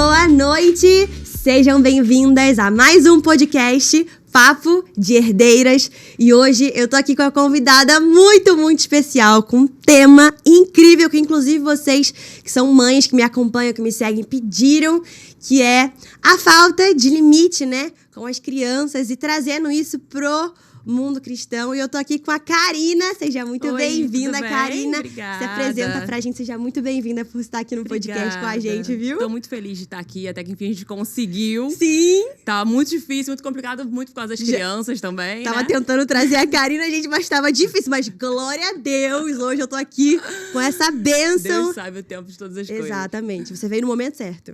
boa noite! Sejam bem-vindas a mais um podcast Papo de Herdeiras. E hoje eu tô aqui com uma convidada muito, muito especial, com um tema incrível que inclusive vocês que são mães, que me acompanham, que me seguem, pediram, que é a falta de limite, né, com as crianças e trazendo isso pro mundo cristão. E eu tô aqui com a Karina. Seja muito bem-vinda, Karina. Obrigada. Se apresenta pra gente. Seja muito bem-vinda por estar aqui no podcast com a gente, viu? Tô muito feliz de estar aqui. Até que enfim a gente conseguiu. Sim! Tá muito difícil, muito complicado, muito por causa das crianças também, Tava né? tentando trazer a Karina, gente, mas tava difícil. Mas glória a Deus, hoje eu tô aqui com essa bênção. Deus sabe o tempo de todas as coisas. Exatamente. Você veio no momento certo.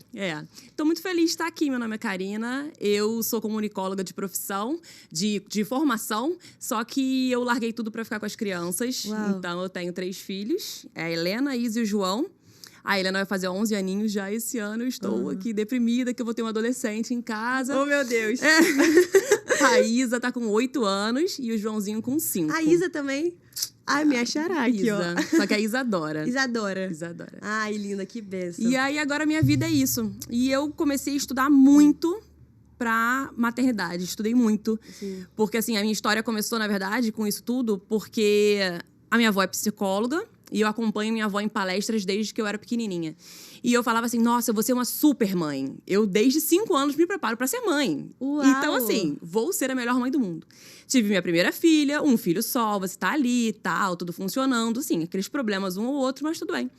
Tô muito feliz de estar aqui. Meu nome é Karina. Eu sou comunicóloga de profissão, de formação. Só que eu larguei tudo pra ficar com as crianças. Uau. Então, eu tenho 3 filhos. É a Helena, a Isa e o João. A Helena vai fazer 11 aninhos já esse ano. Eu estou aqui deprimida, que eu vou ter um adolescente em casa. Oh, meu Deus. A Isa tá com 8 anos e o Joãozinho com 5. A Isa também. Ai, me achará aqui, ó. Isa. Só que a Isa adora. Isadora. Isadora. Ai, linda, que bênção. E aí, agora minha vida é isso. E eu comecei a estudar muito pra maternidade. Estudei muito. Sim. Porque, assim, a minha história começou, na verdade, com isso tudo, porque a minha avó é psicóloga e eu acompanho minha avó em palestras desde que eu era pequenininha. E eu falava assim, nossa, eu vou ser uma super mãe. Eu, desde 5 anos, me preparo pra ser mãe. Uau. Então, assim, vou ser a melhor mãe do mundo. Tive minha primeira filha, um filho só, você tá ali e tal, tudo funcionando. Sim, aqueles problemas um ou outro, mas tudo bem.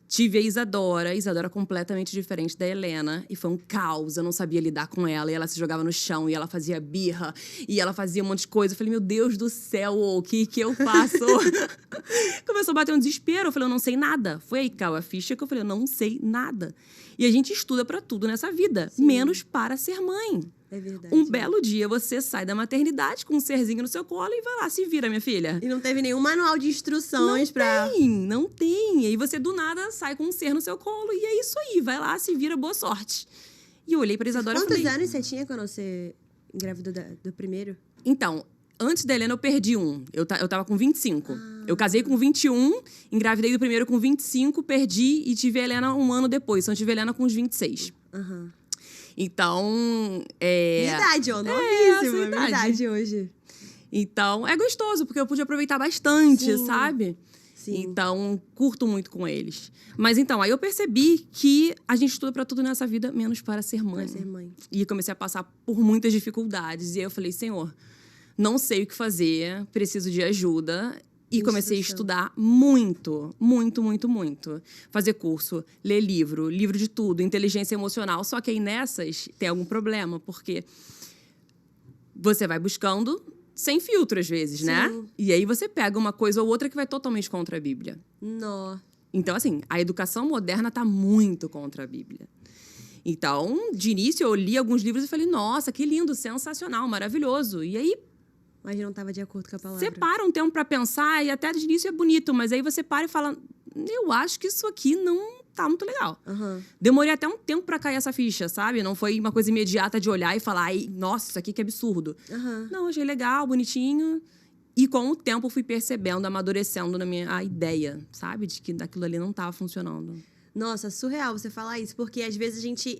Tive a Isadora completamente diferente da Helena. E foi um caos, eu não sabia lidar com ela. E ela se jogava no chão, e ela fazia birra. E ela fazia um monte de coisa. Eu falei, meu Deus do céu, o que eu faço? Começou a bater um desespero. Eu falei, eu não sei nada. Foi aí que caiu a ficha que eu falei, eu não sei nada. E a gente estuda pra tudo nessa vida, Sim. menos para ser mãe. É verdade. Um belo dia, você sai da maternidade com um serzinho no seu colo e vai lá, se vira, minha filha. E não teve nenhum manual de instruções pra... Não tem. E aí você, do nada, sai com um ser no seu colo e é isso aí. Vai lá, se vira, boa sorte. E eu olhei pra Isadora e Quantos falei... anos você tinha quando você engravidou do primeiro? Então, antes da Helena eu perdi um. Eu tava com 25. Eu casei com 21, engravidei do primeiro com 25, perdi e tive a Helena um ano depois. Então, eu tive a Helena com uns 26. Aham. Então, Minha idade, ó. essa Novíssima. idade. Minha idade hoje. Então, é gostoso, porque eu pude aproveitar bastante, Sim. sabe? Sim. Então, curto muito com eles. Mas então, aí eu percebi que a gente estuda pra tudo nessa vida, menos para ser mãe. Pra ser mãe. E comecei a passar por muitas dificuldades. E aí eu falei, Senhor, não sei o que fazer, preciso de ajuda. E comecei a estudar muito, muito, muito, muito. Fazer curso, ler livro de tudo, inteligência emocional. Só que aí nessas tem algum problema, porque você vai buscando sem filtro às vezes, né? Sim. E aí você pega uma coisa ou outra que vai totalmente contra a Bíblia. Nó. Então, assim, a educação moderna tá muito contra a Bíblia. Então, de início, eu li alguns livros e falei, nossa, que lindo, sensacional, maravilhoso. E aí, Mas não tava de acordo com a palavra. você para um tempo pra pensar e até de início é bonito, mas aí você para e fala, eu acho que isso aqui não tá muito legal. Aham. Demorei até um tempo pra cair essa ficha, sabe? Não foi uma coisa imediata de olhar e falar, ai, nossa, isso aqui que absurdo. Aham. Não, achei legal, bonitinho. E com o tempo fui percebendo, amadurecendo na minha a ideia, sabe? De que daquilo ali não tava funcionando. Nossa, surreal você falar isso, porque às vezes a gente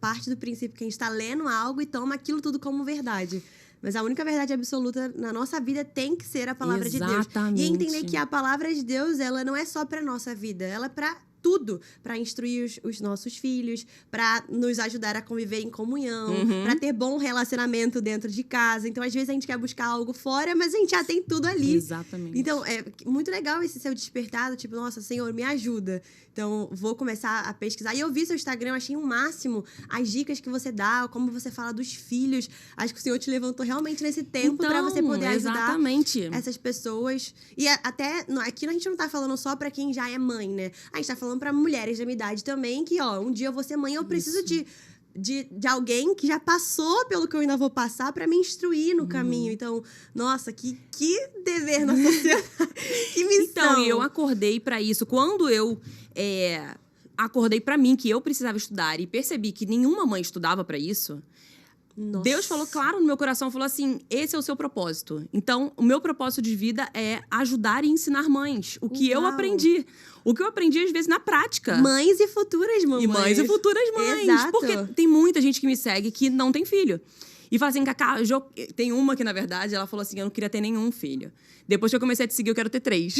parte do princípio que a gente tá lendo algo e toma aquilo tudo como verdade. Mas a única verdade absoluta na nossa vida tem que ser a palavra de Deus. Exatamente. E entender que a palavra de Deus, ela não é só pra nossa vida, ela é pra tudo, para instruir os nossos filhos, para nos ajudar a conviver em comunhão, para ter bom relacionamento dentro de casa. Então, às vezes a gente quer buscar algo fora, mas a gente já tem tudo ali. Exatamente. Então, é muito legal esse seu despertado, tipo, nossa, Senhor, me ajuda. Então, vou começar a pesquisar. E eu vi seu Instagram, eu achei um máximo as dicas que você dá, como você fala dos filhos. Acho que o Senhor te levantou realmente nesse tempo para você poder ajudar exatamente. essas pessoas. E até, aqui a gente não tá falando só pra quem já é mãe, né? A gente tá falando pra mulheres da minha idade também, que, ó, um dia eu vou ser mãe, eu preciso de alguém que já passou pelo que eu ainda vou passar pra me instruir no caminho. Então, nossa, que dever na sociedade. Que missão. Então, eu acordei pra isso. Quando eu acordei pra mim que eu precisava estudar e percebi que nenhuma mãe estudava pra isso, Nossa. Deus falou claro no meu coração, falou assim, esse é o seu propósito. Então, o meu propósito de vida é ajudar e ensinar mães. O que eu Uau. aprendi. O que eu aprendi, às vezes, na prática. Mães e futuras mamães. E mães e futuras mães. Exato. Porque tem muita gente que me segue que não tem filho. E fala assim, Cacá, tem uma que, na verdade, ela falou assim, eu não queria ter nenhum filho. Depois que eu comecei a te seguir, eu quero ter 3.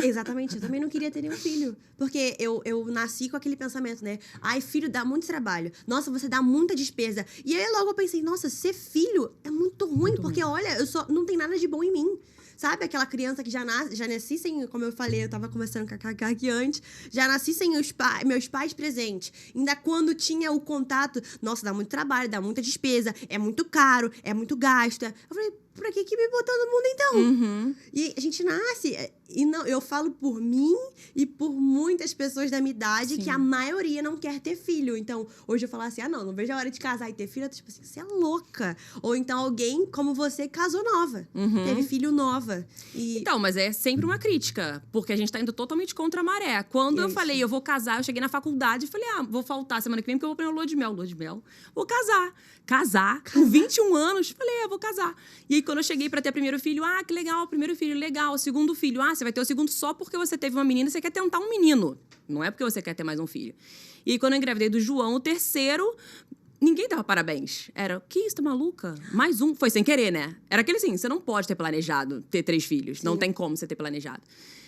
Exatamente, eu também não queria ter nenhum filho. Porque eu nasci com aquele pensamento, né? Ai, filho dá muito trabalho. Nossa, você dá muita despesa. E aí logo eu pensei, nossa, ser filho é muito ruim. Porque, olha, não tem nada de bom em mim. Sabe aquela criança que já nasci sem, como eu falei, eu tava conversando com a Cacá aqui antes, já nasci sem meus pais presentes. Ainda quando tinha o contato, nossa, dá muito trabalho, dá muita despesa, é muito caro, é muito gasto. Eu falei, pra que me botou no mundo então? Uhum. E a gente nasce, e não, eu falo por mim e por muitas pessoas da minha idade, Sim. que a maioria não quer ter filho. Então, hoje eu falo assim, não vejo a hora de casar e ter filho. Eu tô tipo assim, você é louca. Ou então alguém como você casou nova, teve filho nova. Então, mas é sempre uma crítica, porque a gente tá indo totalmente contra a maré. Quando eu falei, eu vou casar, eu cheguei na faculdade e falei, vou faltar semana que vem porque eu vou pra lua de mel. Lua de mel, vou casar. Casar, com 21 anos, falei, vou casar. E aí, quando eu cheguei pra ter primeiro filho, que legal, primeiro filho, legal. Segundo filho, você vai ter o segundo só porque você teve uma menina e você quer tentar um menino. Não é porque você quer ter mais um filho. E aí, quando eu engravidei do João, o terceiro, ninguém dava parabéns. Era, que isso, tá maluca? Mais um. Foi sem querer, né? Era aquele assim, você não pode ter planejado ter 3 filhos. Sim. Não tem como você ter planejado.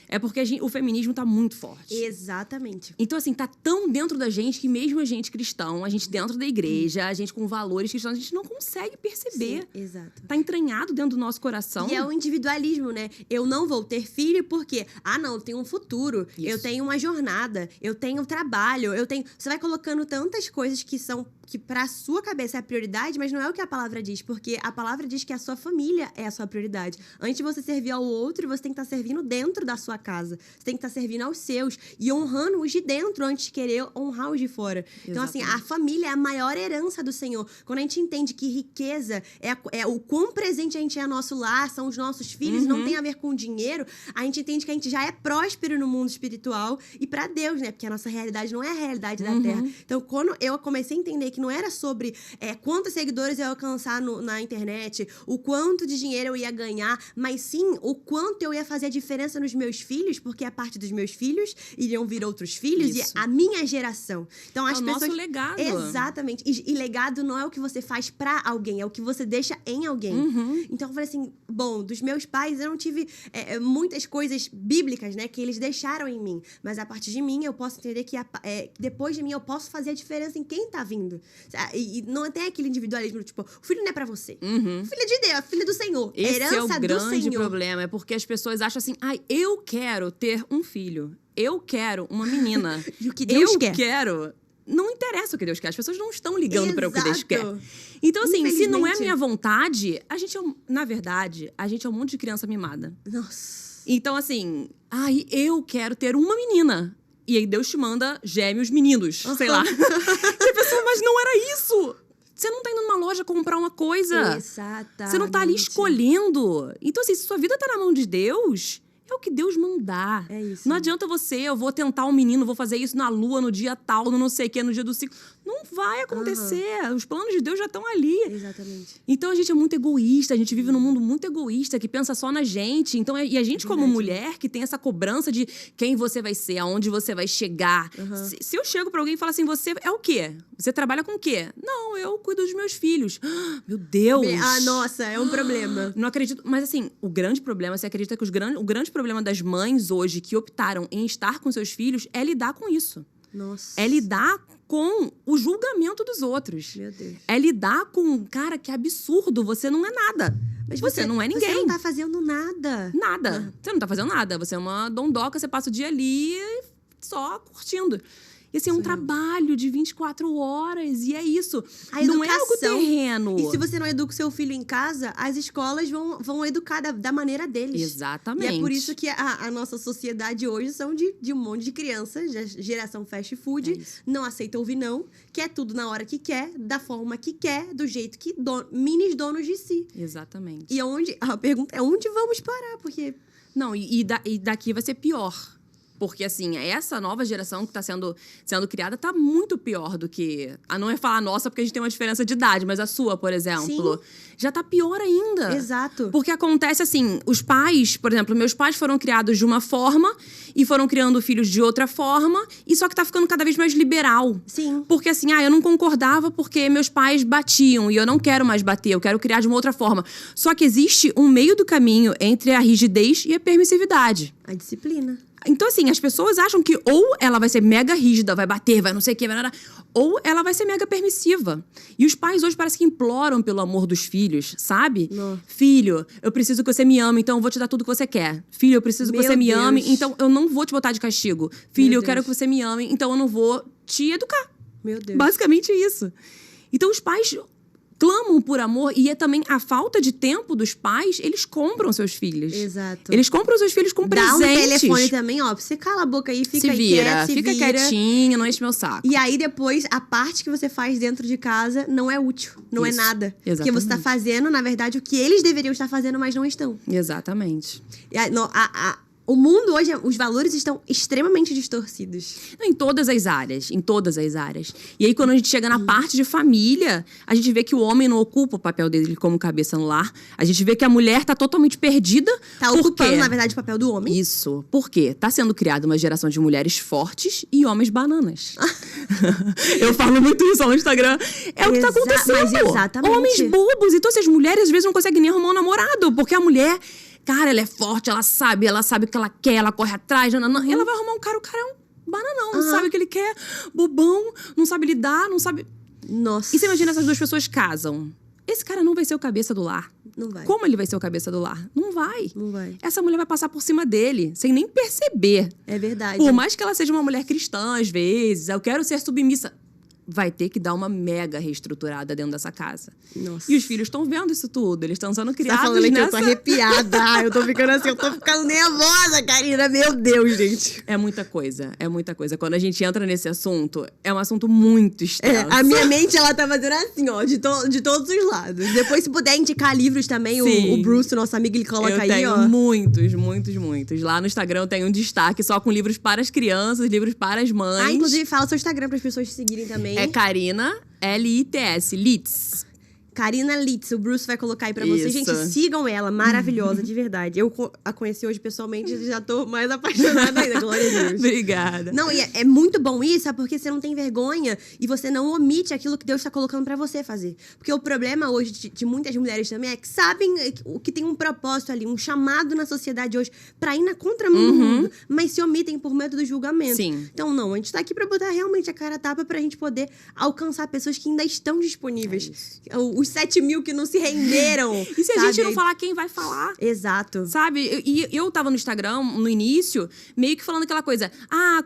É porque o feminismo tá muito forte. Exatamente. Então, assim, tá tão dentro da gente que mesmo a gente cristão, a gente dentro da igreja, a gente com valores cristãos, a gente não consegue perceber. Sim, exato. Tá entranhado dentro do nosso coração. E é o individualismo, né? Eu não vou ter filho porque, não, eu tenho um futuro, Isso. eu tenho uma jornada, eu tenho trabalho, eu tenho... Você vai colocando tantas coisas que pra sua cabeça é a prioridade, mas não é o que a palavra diz, porque a palavra diz que a sua família é a sua prioridade. Antes de você servir ao outro, você tem que estar servindo dentro da sua casa. Você tem que estar servindo aos seus e honrando os de dentro antes de querer honrar os de fora. Exatamente. Então, assim, a família é a maior herança do Senhor. Quando a gente entende que riqueza é o quão presente a gente é no nosso lar, são os nossos filhos, não tem a ver com dinheiro, a gente entende que a gente já é próspero no mundo espiritual e pra Deus, né? Porque a nossa realidade não é a realidade da Terra. Então, quando eu comecei a entender que não era sobre quantos seguidores eu ia alcançar na internet, o quanto de dinheiro eu ia ganhar, mas sim o quanto eu ia fazer a diferença nos meus filhos, porque a parte dos meus filhos iriam vir outros filhos. Isso. E a minha geração. Então, as pessoas... nosso legado. Exatamente. E legado não é o que você faz pra alguém, é o que você deixa em alguém. Então, eu falei assim, bom, dos meus pais eu não tive muitas coisas bíblicas, né, que eles deixaram em mim. Mas a partir de mim, eu posso entender que depois de mim, eu posso fazer a diferença em quem tá vindo. E não tem aquele individualismo, tipo, o filho não é pra você. O filho é de Deus, é filho do Senhor. Esse herança é o grande Senhor. problema, é porque as pessoas acham assim, eu quero ter um filho, eu quero uma menina. E o que Deus quer? Eu quero... Não interessa o que Deus quer, as pessoas não estão ligando para o que Deus Exato. quer. Então, assim, se não é Infelizmente. minha vontade, na verdade, a gente é um monte de criança mimada. Nossa. Então, assim, eu quero ter uma menina. E aí Deus te manda gêmeos meninos, sei lá. E a pessoa, mas não era isso! Você não tá indo numa loja comprar uma coisa. Exatamente. Você não tá ali escolhendo. Então, assim, se sua vida tá na mão de Deus, é o que Deus mandar. É isso. Não adianta eu vou tentar um menino, vou fazer isso na lua, no dia tal, no não sei o que, no dia do ciclo. Não vai acontecer. Os planos de Deus já estão ali. Exatamente. Então, a gente é muito egoísta. A gente vive num mundo muito egoísta, que pensa só na gente. Então, e a gente, como mulher, que tem essa cobrança de quem você vai ser, aonde você vai chegar. Se eu chego pra alguém e falo assim, você é o quê? Você trabalha com o quê? Não, eu cuido dos meus filhos. Meu Deus! Nossa, é um problema. Não acredito. Mas, assim, o grande problema, você acredita que o grande problema das mães hoje que optaram em estar com seus filhos é lidar com isso. Nossa. É lidar com o julgamento dos outros. Meu Deus. É lidar com, cara, que absurdo, você não é nada. Mas você não é ninguém. Você não tá fazendo nada. Nada. Você não tá fazendo nada. Você é uma dondoca, você passa o dia ali só curtindo. E assim, é um trabalho de 24 horas. E é isso. Não é algo terreno. E se você não educa o seu filho em casa, as escolas vão educar da maneira deles. Exatamente. E é por isso que a nossa sociedade hoje são de um monte de crianças, geração fast food, não aceita ouvir não, quer tudo na hora que quer, da forma que quer, do jeito que minis donos de si. Exatamente. E a pergunta é onde vamos parar? Porque... Não, e daqui vai ser pior. Porque, assim, essa nova geração que tá sendo criada tá muito pior do que... Não é falar a nossa, porque a gente tem uma diferença de idade, mas a sua, por exemplo, já tá pior ainda. Exato. Porque acontece assim, os pais, por exemplo, meus pais foram criados de uma forma e foram criando filhos de outra forma, e só que tá ficando cada vez mais liberal. Sim. Porque assim, eu não concordava porque meus pais batiam e eu não quero mais bater, eu quero criar de uma outra forma. Só que existe um meio do caminho entre a rigidez e a permissividade. A disciplina. Então, assim, as pessoas acham que ou ela vai ser mega rígida, vai bater, vai não sei o que, ou ela vai ser mega permissiva. E os pais hoje parece que imploram pelo amor dos filhos, sabe? Não. Filho, eu preciso que você me ame, então eu vou te dar tudo que você quer. Filho, eu preciso que você me ame, então eu não vou te botar de castigo. Filho, eu quero que você me ame, então eu não vou te educar. Meu Deus. Basicamente isso. Então, os pais clamam por amor, e é também a falta de tempo dos pais, eles compram seus filhos. Exato. Eles compram seus filhos com presentes. Dá um telefone também, ó, você cala a boca aí, fica se vira, quieto, fica quietinho, não enche meu saco. E aí depois, a parte que você faz dentro de casa não é útil, não Isso. é nada. Exatamente. Porque você tá fazendo, na verdade, o que eles deveriam estar fazendo, mas não estão. Exatamente. E o mundo hoje, os valores estão extremamente distorcidos. Em todas as áreas, em todas as áreas. E aí, quando a gente chega na parte de família, a gente vê que o homem não ocupa o papel dele como cabeça no lar. A gente vê que a mulher tá totalmente perdida. Tá ocupando, na verdade, o papel do homem. Isso. Por quê? Tá sendo criada uma geração de mulheres fortes e homens bananas. Eu falo muito isso no Instagram. É o que tá acontecendo. Mas exatamente. Homens bobos. Então, as mulheres, às vezes, não conseguem nem arrumar um namorado. Porque a mulher... Cara, ela é forte, ela sabe o que ela quer, ela corre atrás, ela vai arrumar um cara, o cara é um bananão, não sabe o que ele quer, bobão, não sabe lidar, não sabe... Nossa. E você imagina, essas duas pessoas casam. Esse cara não vai ser o cabeça do lar. Não vai. Como ele vai ser o cabeça do lar? Não vai. Não vai. Essa mulher vai passar por cima dele, sem nem perceber. É verdade. Por mais que ela seja uma mulher cristã, às vezes, eu quero ser submissa. Vai ter que dar uma mega reestruturada dentro dessa casa. Nossa. E os filhos estão vendo isso tudo. Eles estão sendo criados tá falando nessa... que eu tô arrepiada. Eu tô ficando assim, eu tô ficando nervosa, Karina. Meu Deus, gente. É muita coisa, é muita coisa. Quando a gente entra nesse assunto, é um assunto muito extenso. A minha mente, ela tá fazendo assim, ó, de todos os lados. Depois, se puder indicar livros também, o Bruce, nosso amigo, ele coloca aí, ó. Eu tenho muitos. Lá no Instagram eu tenho um destaque só com livros para as crianças, livros para as mães. Inclusive, fala seu Instagram para as pessoas te seguirem também. É Karina, L-I-T-S, Litz. Karina Litz, o Bruce vai colocar aí pra vocês. Gente, sigam ela, maravilhosa, de verdade. Eu a conheci hoje pessoalmente e já tô mais apaixonada ainda, glória a Deus. Obrigada. Não, e é muito bom isso, sabe? Porque você não tem vergonha e você não omite aquilo que Deus tá colocando pra você fazer. Porque o problema hoje de muitas mulheres também é que sabem o que tem um propósito ali, um chamado na sociedade hoje pra ir na contramão do mundo, mas se omitem por medo do julgamento. Sim. Então, não, a gente tá aqui pra botar realmente a cara a tapa pra gente poder alcançar pessoas que ainda estão disponíveis. Os 7 mil que não se renderam. E se a gente não falar, quem vai falar? Exato. Sabe? E eu tava no Instagram, no início, meio que falando aquela coisa.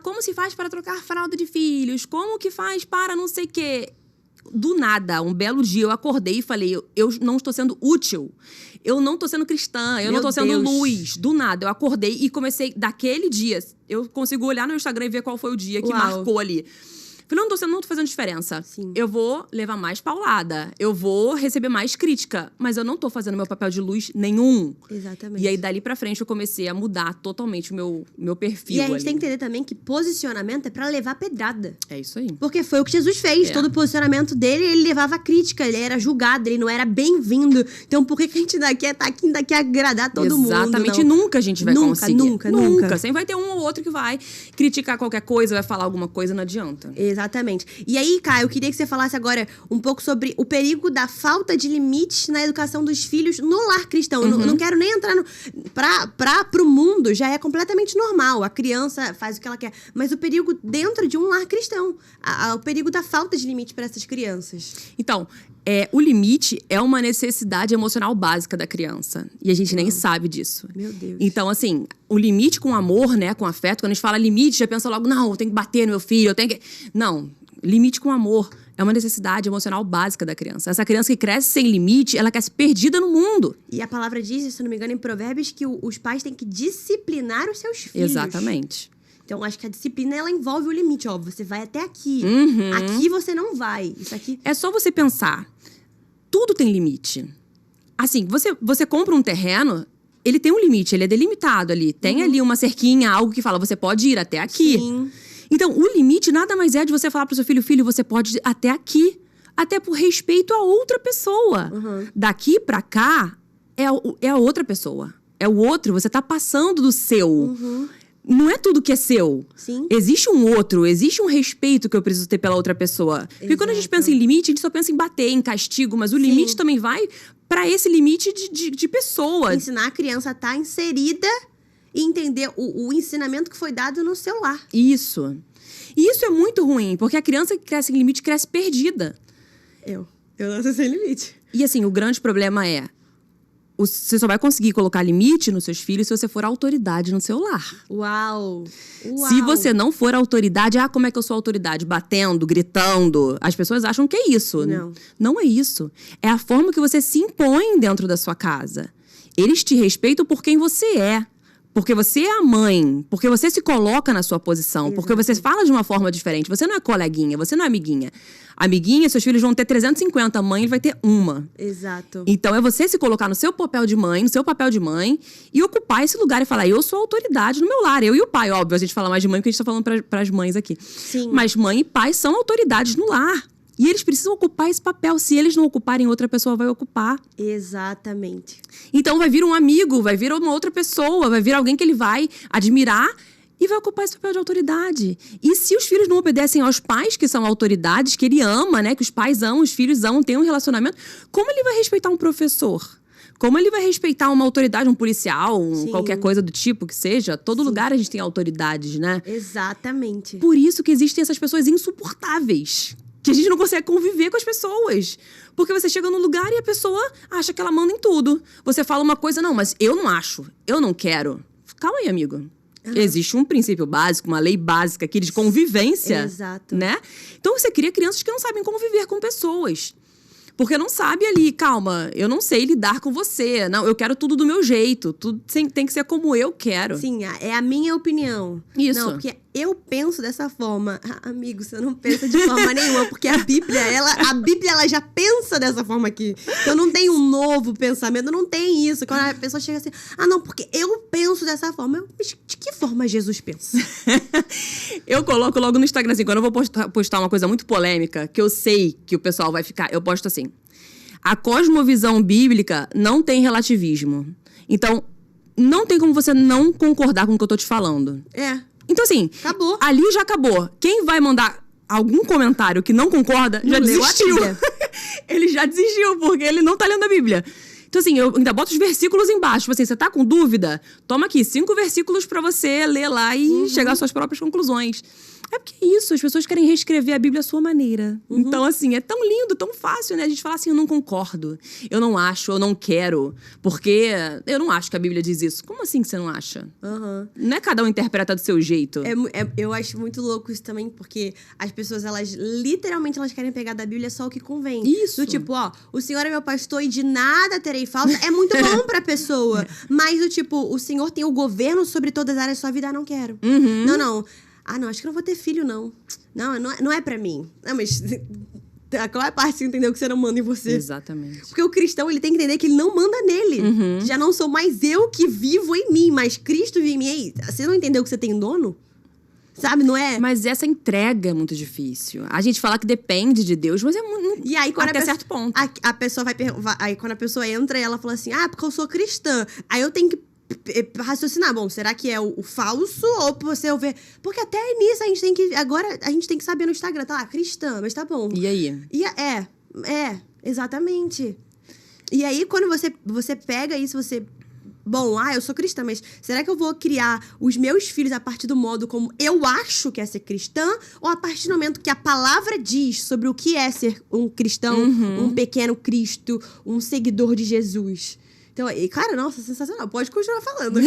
Como se faz para trocar fralda de filhos? Como que faz para não sei o quê? Do nada, um belo dia, eu acordei e falei, eu não estou sendo útil. Eu não estou sendo cristã, eu não estou sendo luz. Do nada, eu acordei e comecei, daquele dia, eu consigo olhar no Instagram e ver qual foi o dia que marcou ali. Falei, não tô fazendo diferença. Sim. Eu vou levar mais paulada. Eu vou receber mais crítica. Mas eu não tô fazendo meu papel de luz nenhum. Exatamente. E aí, dali pra frente, eu comecei a mudar totalmente o meu perfil. E a gente tem que entender também que posicionamento é pra levar pedrada. É isso aí. Porque foi o que Jesus fez. Todo o posicionamento dele, ele levava crítica. Ele era julgado, ele não era bem-vindo. Então, por que a gente tá aqui ainda quer agradar todo mundo? Exatamente. Nunca a gente vai conseguir. Nunca. Sempre vai ter um ou outro que vai criticar qualquer coisa, vai falar alguma coisa, não adianta. Exatamente. E aí, Caio, eu queria que você falasse agora um pouco sobre o perigo da falta de limites na educação dos filhos no lar cristão. Eu não quero nem entrar pro mundo, já é completamente normal. A criança faz o que ela quer. Mas o perigo dentro de um lar cristão. O perigo da falta de limite para essas crianças. Então, o limite é uma necessidade emocional básica da criança. E a gente nem sabe disso. Meu Deus. Então, assim, o limite com amor, né, com afeto, quando a gente fala limite, já pensa logo, não, eu tenho que bater no meu filho, eu tenho que... Não, limite com amor é uma necessidade emocional básica da criança. Essa criança que cresce sem limite, ela cresce perdida no mundo. E a palavra diz, se não me engano, em Provérbios, que os pais têm que disciplinar os seus filhos. Exatamente. Então, acho que a disciplina, ela envolve o limite. Ó, você vai até aqui. Aqui você não vai. Isso aqui... É só você pensar. Tudo tem limite. Assim, você compra um terreno, ele tem um limite, ele é delimitado ali. Tem ali uma cerquinha, algo que fala, você pode ir até aqui. Sim. Então, o limite nada mais é de você falar pro seu filho, filho, você pode ir até aqui. Até por respeito a outra pessoa. Daqui pra cá, é a outra pessoa. É o outro, você tá passando do seu. Não é tudo que é seu. Sim. Existe um outro, existe um respeito que eu preciso ter pela outra pessoa. Porque quando a gente pensa em limite, a gente só pensa em bater, em castigo. Mas o limite também vai pra esse limite de pessoa. Ensinar a criança a estar inserida e entender o ensinamento que foi dado no seu lar. Isso. E isso é muito ruim, porque a criança que cresce em limite cresce perdida. Eu nasci sem limite. E assim, o grande problema é... Você só vai conseguir colocar limite nos seus filhos se você for autoridade no seu lar. Uau! Se você não for autoridade, como é que eu sou autoridade? Batendo, gritando. As pessoas acham que é isso. Não. Não é isso. É a forma que você se impõe dentro da sua casa. Eles te respeitam por quem você é. Porque você é a mãe, porque você se coloca na sua posição, porque você fala de uma forma diferente. Você não é coleguinha, você não é amiguinha. Amiguinha, seus filhos vão ter 350, a mãe vai ter uma. Exato. Então é você se colocar no seu papel de mãe, no seu papel de mãe, e ocupar esse lugar e falar, eu sou autoridade no meu lar. Eu e o pai, óbvio, a gente fala mais de mãe porque a gente tá falando pras mães aqui. Sim. Mas mãe e pai são autoridades no lar. E eles precisam ocupar esse papel. Se eles não ocuparem, outra pessoa vai ocupar. Exatamente. Então vai vir um amigo, vai vir uma outra pessoa, vai vir alguém que ele vai admirar e vai ocupar esse papel de autoridade. E se os filhos não obedecem aos pais, que são autoridades, que ele ama, né? Que os pais amam, os filhos amam, tem um relacionamento, como ele vai respeitar um professor? Como ele vai respeitar uma autoridade, um policial, qualquer coisa do tipo que seja? Todo lugar a gente tem autoridades, né? Exatamente. Por isso que existem essas pessoas insuportáveis. Que a gente não consegue conviver com as pessoas. Porque você chega num lugar e a pessoa acha que ela manda em tudo. Você fala uma coisa, não, mas eu não acho, eu não quero. Calma aí, amigo. Existe um princípio básico, uma lei básica aqui de convivência. Exato. Né? Então você cria crianças que não sabem conviver com pessoas. Porque não sabe ali, calma, eu não sei lidar com você. Não, eu quero tudo do meu jeito. Tudo tem que ser como eu quero. Sim, é a minha opinião. Isso. Não, porque eu penso dessa forma. Amigo, você não pensa de forma nenhuma, porque a Bíblia, ela já pensa dessa forma aqui. Então não tem um novo pensamento, não tem isso. Quando a pessoa chega assim, não, porque eu penso dessa forma. De que forma Jesus pensa? Eu coloco logo no Instagram, assim, quando eu vou postar uma coisa muito polêmica, que eu sei que o pessoal vai ficar, eu posto assim, a cosmovisão bíblica não tem relativismo. Então, não tem como você não concordar com o que eu tô te falando. Então, assim, acabou. Ali já acabou. Quem vai mandar algum comentário que não concorda, já desistiu. Ele já desistiu, porque ele não tá lendo a Bíblia. Então, assim, eu ainda boto os versículos embaixo. Tipo assim, você tá com dúvida? Toma aqui 5 versículos pra você ler lá e chegar às suas próprias conclusões. É porque é isso, as pessoas querem reescrever a Bíblia à sua maneira. Então, assim, é tão lindo, tão fácil, né? A gente fala assim, eu não concordo, eu não acho, eu não quero, porque eu não acho que a Bíblia diz isso. Como assim que você não acha? Não é cada um interpreta do seu jeito. Eu acho muito louco isso também, porque as pessoas, literalmente, elas querem pegar da Bíblia só o que convém. Isso. Do tipo, o Senhor é meu pastor e de nada terei falta. É muito bom pra pessoa. Mas, do tipo, o Senhor tem o governo sobre todas as áreas da sua vida, não quero. Não. Não, acho que não vou ter filho, não. Não é pra mim. Não, mas qual é a parte que você entendeu que você não manda em você? Exatamente. Porque o cristão, ele tem que entender que ele não manda nele. Já não sou mais eu que vivo em mim, mas Cristo vive em mim. Aí, você não entendeu que você tem dono? Sabe, não é? Mas essa entrega é muito difícil. A gente fala que depende de Deus, mas é muito... E aí, quando até certo ponto. A pessoa aí, quando a pessoa entra, ela fala assim, porque eu sou cristã. Aí eu tenho que raciocinar, bom, será que é o falso ou você ouvir? Porque até nisso a gente tem que, agora a gente tem que saber no Instagram, tá lá, cristã, mas tá bom. E aí? Exatamente. E aí, quando você pega isso, bom, eu sou cristã, mas será que eu vou criar os meus filhos a partir do modo como eu acho que é ser cristã? Ou a partir do momento que a palavra diz sobre o que é ser um cristão, um pequeno Cristo, um seguidor de Jesus? Então, cara, nossa, sensacional. Pode continuar falando.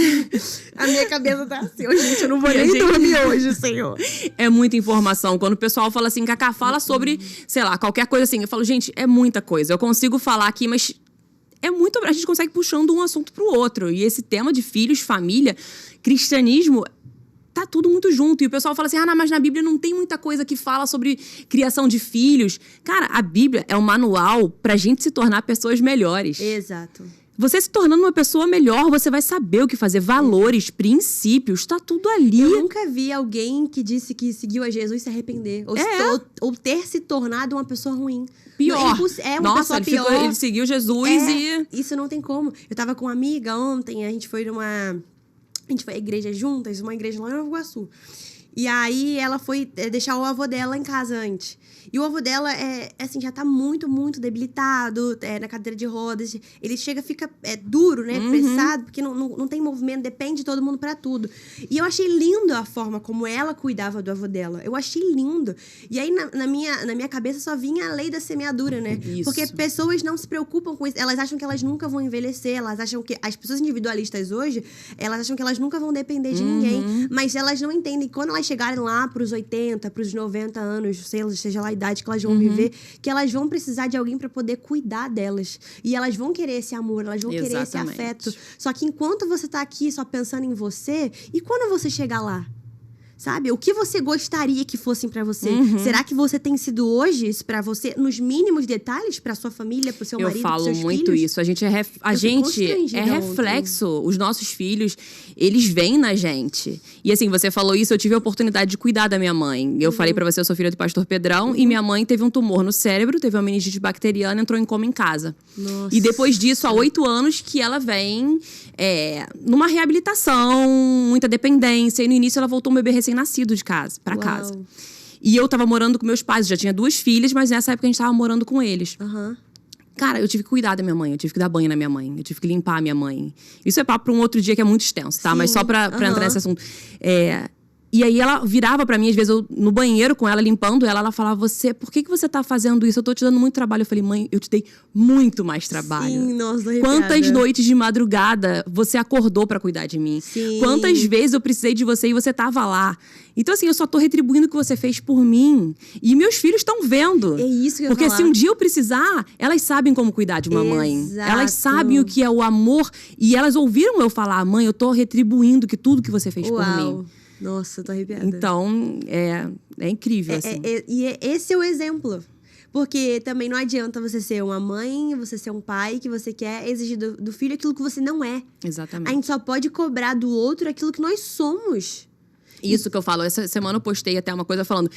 A minha cabeça tá assim, gente, eu não vou nem dormir hoje, Senhor. É muita informação. Quando o pessoal fala assim, Cacá, fala sobre, sei lá, qualquer coisa assim. Eu falo, gente, é muita coisa. Eu consigo falar aqui, mas é muito... A gente consegue puxando um assunto pro outro. E esse tema de filhos, família, cristianismo... Tá tudo muito junto. E o pessoal fala assim, mas na Bíblia não tem muita coisa que fala sobre criação de filhos. Cara, a Bíblia é um manual pra gente se tornar pessoas melhores. Exato. Você se tornando uma pessoa melhor, você vai saber o que fazer. Valores, princípios, tá tudo ali. Eu nunca vi alguém que disse que seguiu a Jesus se arrepender. Ou ter se tornado uma pessoa ruim. Pior. É uma Nossa, pessoa pior. ele seguiu Jesus e... Isso não tem como. Eu tava com uma amiga ontem, a gente foi à igreja juntas, uma igreja lá em Nova Iguaçu. E aí ela foi deixar o avô dela em casa antes. E o avô dela já tá muito, muito debilitado, na cadeira de rodas. Ele fica duro, né? Pesado, porque não tem movimento, depende de todo mundo pra tudo. E eu achei lindo a forma como ela cuidava do avô dela. Eu achei lindo. E aí, na minha cabeça, só vinha a lei da semeadura, né? Isso. Porque pessoas não se preocupam com isso. Elas acham que elas nunca vão envelhecer. Elas acham que... As pessoas individualistas hoje, elas acham que elas nunca vão depender de ninguém. Mas elas não entendem que quando elas chegarem lá pros 80, pros 90 anos, seja lá a idade que elas vão viver, que elas vão precisar de alguém para poder cuidar delas. E elas vão querer esse amor, elas vão querer esse afeto. Só que enquanto você tá aqui só pensando em você, e quando você chegar lá? Sabe? O que você gostaria que fossem pra você? Será que você tem sido hoje isso pra você, nos mínimos detalhes, pra sua família, pro seu marido, pros seus filhos? Eu falo muito isso. A gente é reflexo. Os nossos filhos, eles vêm na gente. E assim, você falou isso, eu tive a oportunidade de cuidar da minha mãe. Eu falei pra você, eu sou filha do pastor Pedrão, e minha mãe teve um tumor no cérebro, teve uma meningite bacteriana, entrou em coma em casa. Nossa. E depois disso, há 8 anos que ela vem numa reabilitação, muita dependência. E no início ela voltou um bebê recém-nascido de casa, pra casa. E eu tava morando com meus pais, eu já tinha 2 filhas, mas nessa época a gente tava morando com eles. Cara, eu tive que cuidar da minha mãe, eu tive que dar banho na minha mãe, eu tive que limpar a minha mãe. Isso é papo pra um outro dia que é muito extenso, tá? Sim. Mas só pra entrar nesse assunto. E aí ela virava pra mim, às vezes, eu no banheiro com ela, limpando ela falava, por que você tá fazendo isso? Eu tô te dando muito trabalho. Eu falei, mãe, eu te dei muito mais trabalho. Sim, nossa, arrepiada. Quantas noites de madrugada você acordou pra cuidar de mim? Sim. Quantas vezes eu precisei de você e você tava lá? Então, assim, eu só tô retribuindo o que você fez por mim. E meus filhos estão vendo. É isso que eu ia Porque falar. se um dia eu precisar, elas sabem como cuidar de uma mãe. Elas sabem o que é o amor. E elas ouviram eu falar, mãe, eu tô retribuindo tudo que você fez por mim. Nossa, eu tô arrepiada. Então, é incrível, assim. Esse é o exemplo. Porque também não adianta você ser uma mãe, você ser um pai, que você quer exigir do filho aquilo que você não é. Exatamente. A gente só pode cobrar do outro aquilo que nós somos. Isso que eu falo. Essa semana eu postei até uma coisa falando...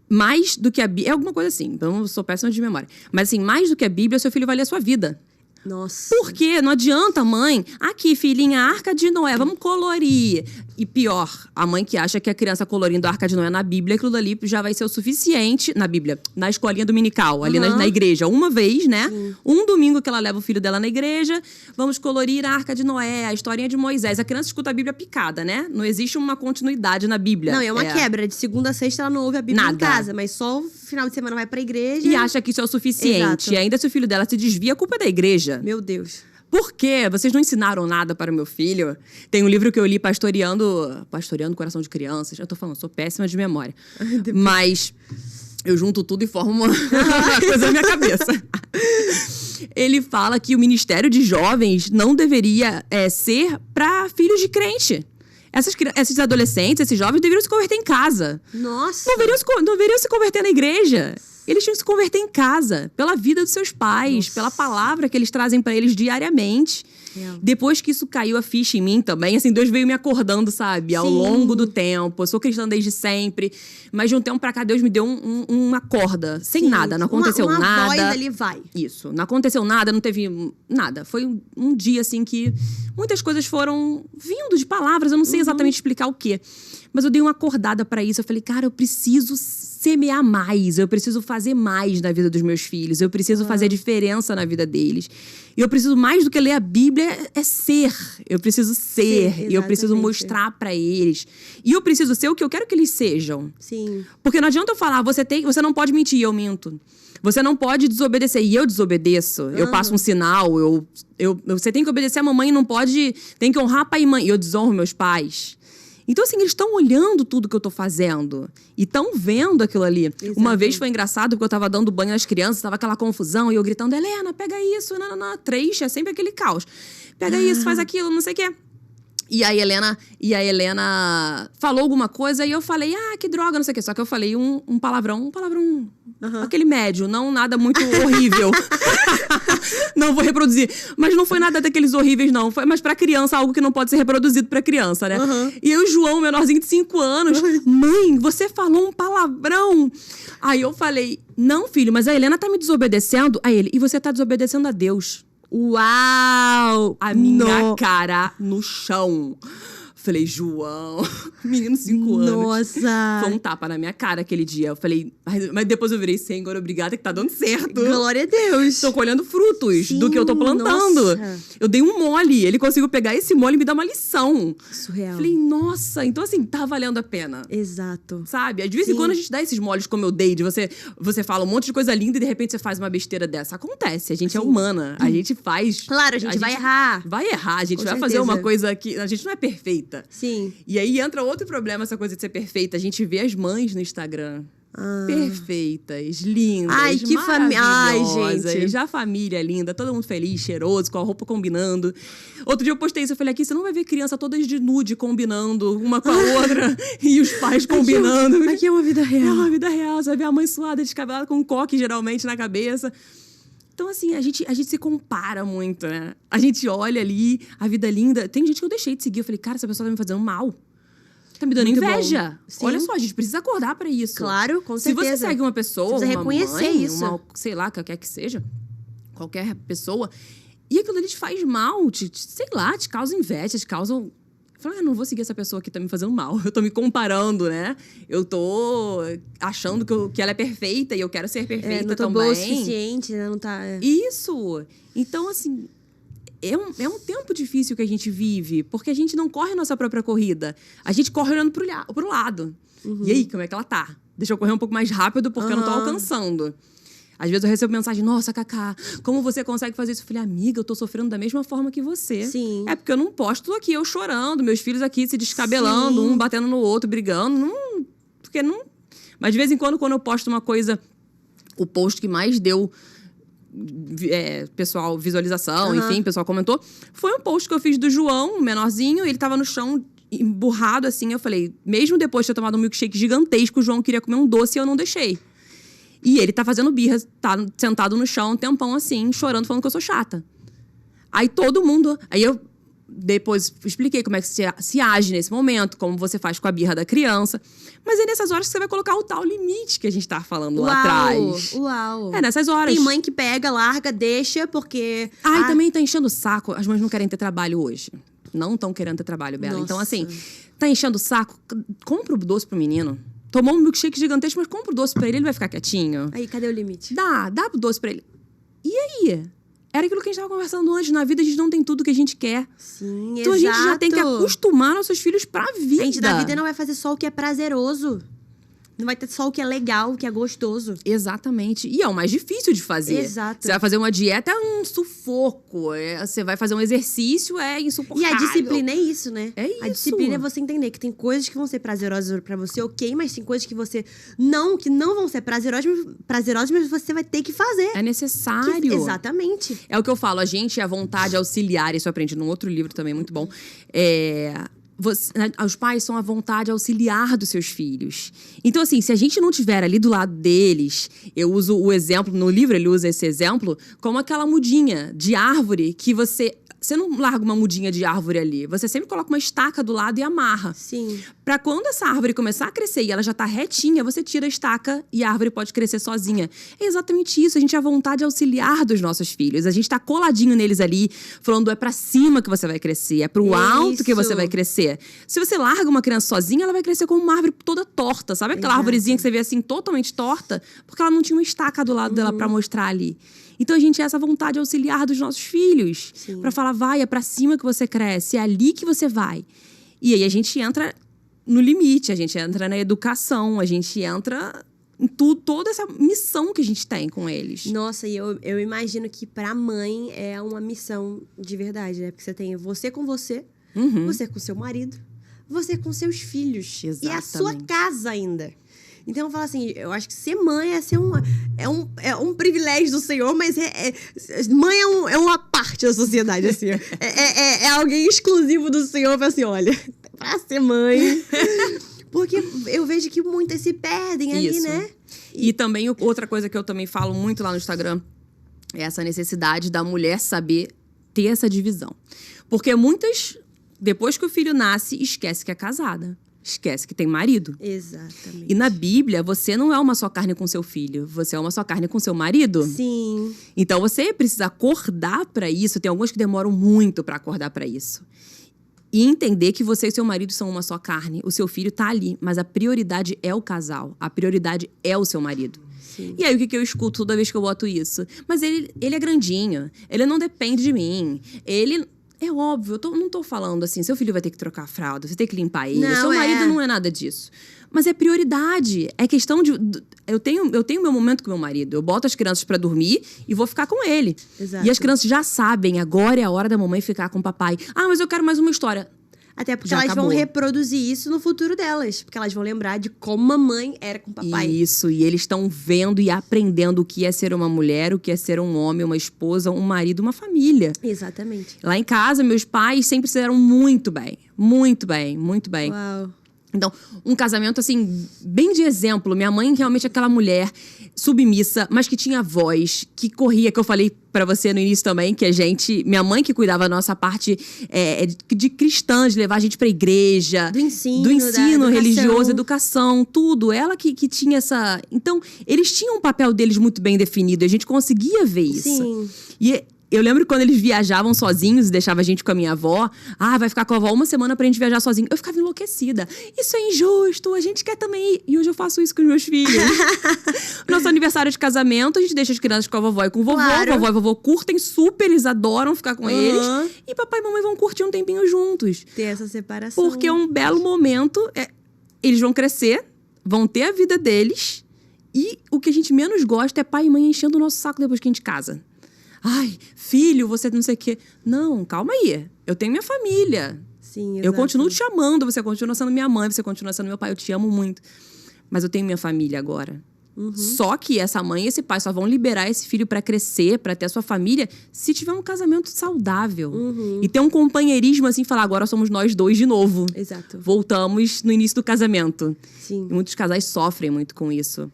Mais do que a Bíblia... É alguma coisa assim. Então, eu sou péssima de memória. Mas assim, mais do que a Bíblia, seu filho vai ler a sua vida. Nossa. Por quê? Não adianta, mãe. Aqui, filhinha, a Arca de Noé, vamos colorir. E pior, a mãe que acha que a criança colorindo a Arca de Noé na Bíblia, aquilo ali já vai ser o suficiente. Na Bíblia, na escolinha dominical, ali na igreja. Uma vez, né? Sim. Um domingo que ela leva o filho dela na igreja, vamos colorir a Arca de Noé, a historinha de Moisés. A criança escuta a Bíblia picada, né? Não existe uma continuidade na Bíblia. Não, é uma quebra. De segunda a sexta ela não ouve a Bíblia em casa, mas só o final de semana vai pra igreja. E acha que isso é o suficiente. Exato. E ainda se o filho dela se desvia, a culpa é da igreja. Meu Deus. Por quê? Vocês não ensinaram nada para o meu filho? Tem um livro que eu li, Pastoreando o Coração de Crianças. Eu tô falando, sou péssima de memória. Mas eu junto tudo e formo uma coisa na minha cabeça. Ele fala que o ministério de jovens não deveria ser para filhos de crente. Esses adolescentes, esses jovens, deveriam se converter em casa. Nossa! Não deveriam se converter na igreja. Eles tinham que se converter em casa, pela vida dos seus pais, pela palavra que eles trazem pra eles diariamente. Depois que isso caiu a ficha em mim também, assim, Deus veio me acordando, sabe? Ao longo do tempo. Eu sou cristã desde sempre. Mas de um tempo pra cá, Deus me deu uma corda. Sem nada, não aconteceu nada. Uma voz ali vai. Isso, não aconteceu nada, não teve nada. Foi um dia, assim, que muitas coisas foram vindo de palavras. Eu não sei exatamente explicar o quê. Mas eu dei uma acordada pra isso. Eu falei, cara, eu preciso semear mais. Eu preciso fazer mais na vida dos meus filhos. Eu preciso fazer diferença na vida deles. E eu preciso, mais do que ler a Bíblia, ser. Eu preciso ser. E eu preciso mostrar pra eles. E eu preciso ser o que eu quero que eles sejam. Sim. Porque não adianta eu falar, você não pode mentir, eu minto. Você não pode desobedecer, e eu desobedeço. Eu passo um sinal, você tem que obedecer a mamãe, não pode... Tem que honrar pai e mãe, e eu desonro meus pais. Então, assim, eles estão olhando tudo que eu tô fazendo. E estão vendo aquilo ali. Exato. Uma vez foi engraçado, porque eu tava dando banho às crianças, tava aquela confusão, e eu gritando, Helena, pega isso, não. 3, é sempre aquele caos. Pega isso, faz aquilo, não sei o quê. E a Helena falou alguma coisa e eu falei, que droga, não sei o quê. Só que eu falei um palavrão, aquele médio, não nada muito horrível. Não vou reproduzir. Mas não foi nada daqueles horríveis, não. Foi, mas pra criança, algo que não pode ser reproduzido pra criança, né? E eu e o João, menorzinho de 5 anos, mãe, você falou um palavrão. Aí eu falei, não, filho, mas a Helena tá me desobedecendo. Aí ele, e você tá desobedecendo a Deus. Uau! A minha cara no chão. Falei, João, menino 5 anos. Nossa! Foi um tapa na minha cara aquele dia. Eu falei, mas depois eu virei, Senhor, obrigada que tá dando certo. Glória a Deus! Tô colhendo frutos do que eu tô plantando. Nossa. Eu dei um mole, ele conseguiu pegar esse mole e me dar uma lição. Surreal. Falei, nossa, então assim, tá valendo a pena. Exato. Sabe? De vez em quando a gente dá esses moles como eu dei, de você fala um monte de coisa linda e de repente você faz uma besteira dessa. Acontece, a gente é humana, a gente faz... Claro, a gente vai errar. Vai errar, a gente Com vai certeza. fazer uma coisa que... A gente não é perfeita. Sim. E aí entra outro problema, essa coisa de ser perfeita. A gente vê as mães no Instagram. Perfeitas, lindas, Ai, que família. Ai, maravilhosas. gente. Já a família linda, todo mundo feliz, cheiroso, com a roupa combinando. Outro dia eu postei isso, eu falei, aqui você não vai ver criança todas de nude combinando uma com a outra e os pais combinando. Aqui é uma vida real. É uma vida real, você vai ver a mãe suada, descabelada, com um coque geralmente na cabeça. Então, assim, a gente se compara muito, né? A gente olha ali, a vida linda. Tem gente que eu deixei de seguir. Eu falei, cara, essa pessoa tá me fazendo mal. Tá me dando Muito inveja. bom. Olha Sim. só, a gente precisa acordar pra isso. Claro, com Se certeza. você segue uma pessoa, Você precisa uma reconhecer mãe, isso. sei lá, qualquer que seja, qualquer pessoa, e aquilo ali te faz mal, sei lá, te causa inveja, te causa... Eu falei, não vou seguir essa pessoa que tá me fazendo mal. Eu tô me comparando, né? Eu tô achando que ela é perfeita e eu quero ser perfeita não tô também. boa o suficiente, né? Não tá... Isso! Então, assim, é um tempo difícil que a gente vive, porque a gente não corre a nossa própria corrida. A gente corre olhando pro lado. E aí, como é que ela tá? Deixa eu correr um pouco mais rápido, porque eu não tô alcançando. Às vezes eu recebo mensagem, nossa, Cacá, como você consegue fazer isso? Eu falei, amiga, eu tô sofrendo da mesma forma que você. Sim. É porque eu não posto aqui eu chorando, meus filhos aqui se descabelando, Sim. um batendo no outro, brigando. Não, porque não... Mas de vez em quando eu posto uma coisa, o post que mais deu... pessoal, visualização, enfim, o pessoal comentou. Foi um post que eu fiz do João, um menorzinho, ele tava no chão, emburrado assim. Eu falei, mesmo depois de ter tomado um milkshake gigantesco, o João queria comer um doce e eu não deixei. E ele tá fazendo birra, tá sentado no chão um tempão assim, chorando, falando que eu sou chata. Aí todo mundo... Aí eu depois expliquei como é que se age nesse momento, como você faz com a birra da criança. Mas é nessas horas que você vai colocar o tal limite que a gente tá falando lá atrás. Uau! É nessas horas. Tem mãe que pega, larga, deixa, porque... E também tá enchendo o saco. As mães não querem ter trabalho hoje. Não estão querendo ter trabalho, Bela. Nossa. Então, assim, tá enchendo o saco. Compra o doce pro menino. Tomou um milkshake gigantesco, mas compra o doce pra ele, ele vai ficar quietinho. Aí, cadê o limite? Dá o doce pra ele. E aí? Era aquilo que a gente tava conversando antes. Na vida, a gente não tem tudo que a gente quer. Sim, então, exato. a gente já tem que acostumar nossos filhos pra vida. A gente na vida não vai fazer só o que é prazeroso. Não vai ter só o que é legal, o que é gostoso. Exatamente. E é o mais difícil de fazer. Exato. Você vai fazer uma dieta, é um sufoco. Você vai fazer um exercício, é E insuportável. a disciplina é isso, né? É isso. A disciplina é você entender que tem coisas que vão ser prazerosas pra você, ok, mas tem coisas que você não vão ser prazerosas, mas você vai ter que fazer. É necessário. Exatamente. É o que eu falo, a gente é a vontade auxiliar, isso eu aprendi num outro livro também, muito bom. Os pais são a vontade auxiliar dos seus filhos. Então, assim, se a gente não estiver ali do lado deles, eu uso o exemplo, no livro ele usa esse exemplo, como aquela mudinha de árvore que você não larga uma mudinha de árvore ali. Você sempre coloca uma estaca do lado e amarra. Sim. Pra quando essa árvore começar a crescer e ela já tá retinha, você tira a estaca e a árvore pode crescer sozinha. É exatamente isso. A gente é a vontade auxiliar dos nossos filhos. A gente tá coladinho neles ali, falando é pra cima que você vai crescer, é pro alto que você vai crescer. Se você larga uma criança sozinha, ela vai crescer como uma árvore toda torta. Sabe aquela árvorezinha que você vê assim, totalmente torta? Porque ela não tinha uma estaca do lado dela pra mostrar ali. Então, a gente é essa vontade auxiliar dos nossos filhos. Sim. Pra falar, vai, é pra cima que você cresce, é ali que você vai. E aí, a gente entra no limite, a gente entra na educação, a gente entra em toda essa missão que a gente tem com eles. Nossa, e eu imagino que pra mãe é uma missão de verdade, né? Porque você tem você com você, você com seu marido, você com seus filhos. Exatamente. E a sua casa ainda. Então eu falo assim, eu acho que ser mãe é um privilégio do Senhor, mas mãe é uma parte da sociedade, assim. É alguém exclusivo do Senhor, assim, olha, pra ser mãe. Porque eu vejo que muitas se perdem ali, né? E também, outra coisa que eu também falo muito lá no Instagram, é essa necessidade da mulher saber ter essa divisão. Porque muitas, depois que o filho nasce, esquece que é casada. Esquece que tem marido. Exatamente. E na Bíblia, você não é uma só carne com seu filho. Você é uma só carne com seu marido. Sim. Então, você precisa acordar pra isso. Tem alguns que demoram muito pra acordar pra isso. E entender que você e seu marido são uma só carne. O seu filho tá ali, mas a prioridade é o casal. A prioridade é o seu marido. Sim. E aí, o que eu escuto toda vez que eu boto isso? Mas ele é grandinho. Ele não depende de mim. Ele... É óbvio, eu não tô falando assim, seu filho vai ter que trocar a fralda, você tem que limpar ele, Não, seu marido não é nada disso. Mas é prioridade, é questão de... Eu tenho meu momento com meu marido, eu boto as crianças pra dormir e vou ficar com ele. Exato. E as crianças já sabem, agora é a hora da mamãe ficar com o papai. Ah, mas eu quero mais uma história. Até porque Já elas acabou. vão reproduzir isso no futuro delas. Porque elas vão lembrar de como mamãe era com o papai. Isso, e eles estão vendo e aprendendo o que é ser uma mulher, o que é ser um homem, uma esposa, um marido, uma família. Exatamente. Lá em casa, meus pais sempre se deram muito bem. Muito bem, muito bem. Uau. Então, um casamento, assim, bem de exemplo. Minha mãe realmente é aquela mulher submissa, mas que tinha voz, que corria, que eu falei pra você no início também, que a gente... Minha mãe que cuidava da nossa parte de cristã, de levar a gente pra igreja. Do ensino, do ensino da religioso, educação, tudo. Ela que tinha essa... Então, eles tinham um papel deles muito bem definido. E a gente conseguia ver isso. Sim. E... Eu lembro que quando eles viajavam sozinhos e deixavam a gente com a minha avó, vai ficar com a avó uma semana pra gente viajar sozinho. Eu ficava enlouquecida. Isso é injusto, a gente quer também ir. E hoje eu faço isso com os meus filhos. Nosso aniversário de casamento, a gente deixa as crianças com a vovó e com o vovô. Claro. Vovó e vovô curtem super, eles adoram ficar com eles. E papai e mamãe vão curtir um tempinho juntos. Ter essa separação. Porque é um belo momento. Eles vão crescer, vão ter a vida deles. E o que a gente menos gosta é pai e mãe enchendo o nosso saco depois que a gente casa. Ai, filho, você não sei o quê. Não, calma aí. Eu tenho minha família. Sim, Eu continuo te amando, você continua sendo minha mãe, você continua sendo meu pai, eu te amo muito. Mas eu tenho minha família agora. Só que essa mãe e esse pai só vão liberar esse filho pra crescer, pra ter a sua família, se tiver um casamento saudável. E ter um companheirismo assim, falar, agora somos nós dois de novo. Exato. Voltamos no início do casamento. Sim. E muitos casais sofrem muito com isso.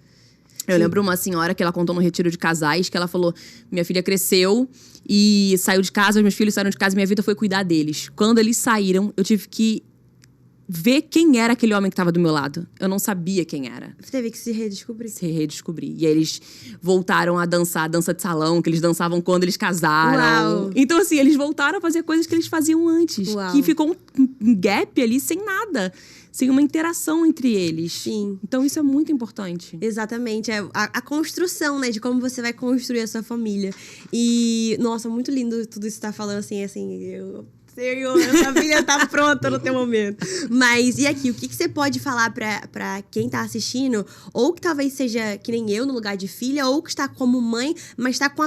Eu lembro uma senhora que ela contou no retiro de casais, que ela falou, minha filha cresceu e saiu de casa, os meus filhos saíram de casa e minha vida foi cuidar deles. Quando eles saíram, eu tive que ver quem era aquele homem que estava do meu lado. Eu não sabia quem era. Você teve que se redescobrir. Se redescobrir. E aí eles voltaram a dançar a dança de salão, que eles dançavam quando eles casaram. Uau. Então, assim, eles voltaram a fazer coisas que eles faziam antes. Uau. Que ficou um gap ali sem nada. Sem uma interação entre eles. Sim. Então, isso é muito importante. Exatamente. É a construção, né? De como você vai construir a sua família. E, nossa, muito lindo tudo isso que você tá falando, assim, Senhor, a família tá pronta no teu momento. Mas, e aqui, o que você pode falar pra quem tá assistindo? Ou que talvez seja que nem eu, no lugar de filha, ou que está como mãe, mas tá com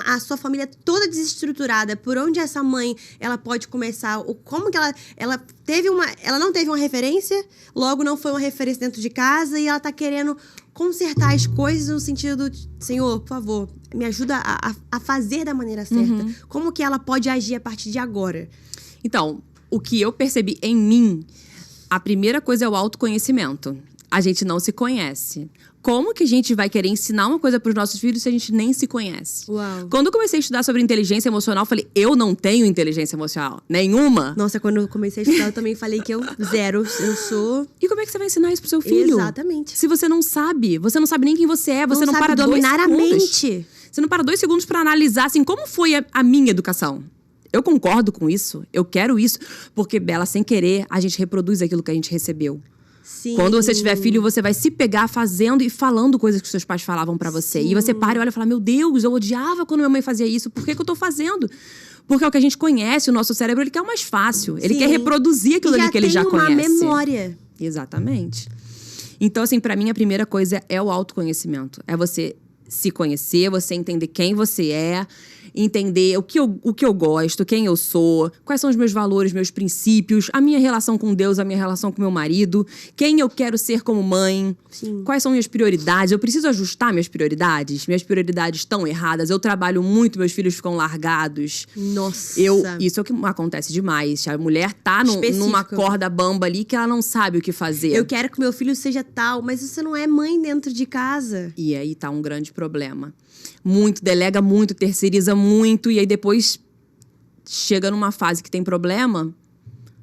a sua família toda desestruturada. Por onde essa mãe, ela pode começar? Como que ela não teve uma referência, logo não foi uma referência dentro de casa, e ela tá querendo consertar as coisas no sentido de, Senhor, por favor, me ajuda a fazer da maneira certa. Como que ela pode agir a partir de agora? Então, o que eu percebi em mim, a primeira coisa é o autoconhecimento. A gente não se conhece. Como que a gente vai querer ensinar uma coisa para os nossos filhos se a gente nem se conhece? Uau. Quando eu comecei a estudar sobre inteligência emocional, eu falei, eu não tenho inteligência emocional. Nenhuma. Nossa, quando eu comecei a estudar, eu também falei que eu zero. Eu sou... E como é que você vai ensinar isso pro seu filho? Exatamente. Se você não sabe nem quem você é, você não sabe para dominar 2 a segundos. mente. Você não para 2 segundos pra analisar, assim, como foi a minha educação. Eu concordo com isso, eu quero isso. Porque, Bela, sem querer, a gente reproduz aquilo que a gente recebeu. Sim. Quando você tiver filho, você vai se pegar fazendo e falando coisas que seus pais falavam pra você. Sim. E você para e olha e fala, meu Deus, eu odiava quando minha mãe fazia isso. Por que eu tô fazendo? Porque é o que a gente conhece, o nosso cérebro, ele quer o mais fácil. Ele Sim. quer reproduzir aquilo ali que ele já conhece. tem uma memória. Exatamente. Então, assim, pra mim, a primeira coisa é o autoconhecimento. É você se conhecer, você entender quem você é, entender o que eu gosto, quem eu sou, quais são os meus valores, meus princípios, a minha relação com Deus, a minha relação com meu marido, quem eu quero ser como mãe, Sim. quais são minhas prioridades. Eu preciso ajustar minhas prioridades estão erradas, eu trabalho muito, meus filhos ficam largados. Nossa. Isso é o que acontece demais. A mulher tá numa corda bamba ali que ela não sabe o que fazer. Eu quero que meu filho seja tal, mas você não é mãe dentro de casa. E aí tá um grande problema. Muito, delega muito, terceiriza muito, e aí depois chega numa fase que tem problema,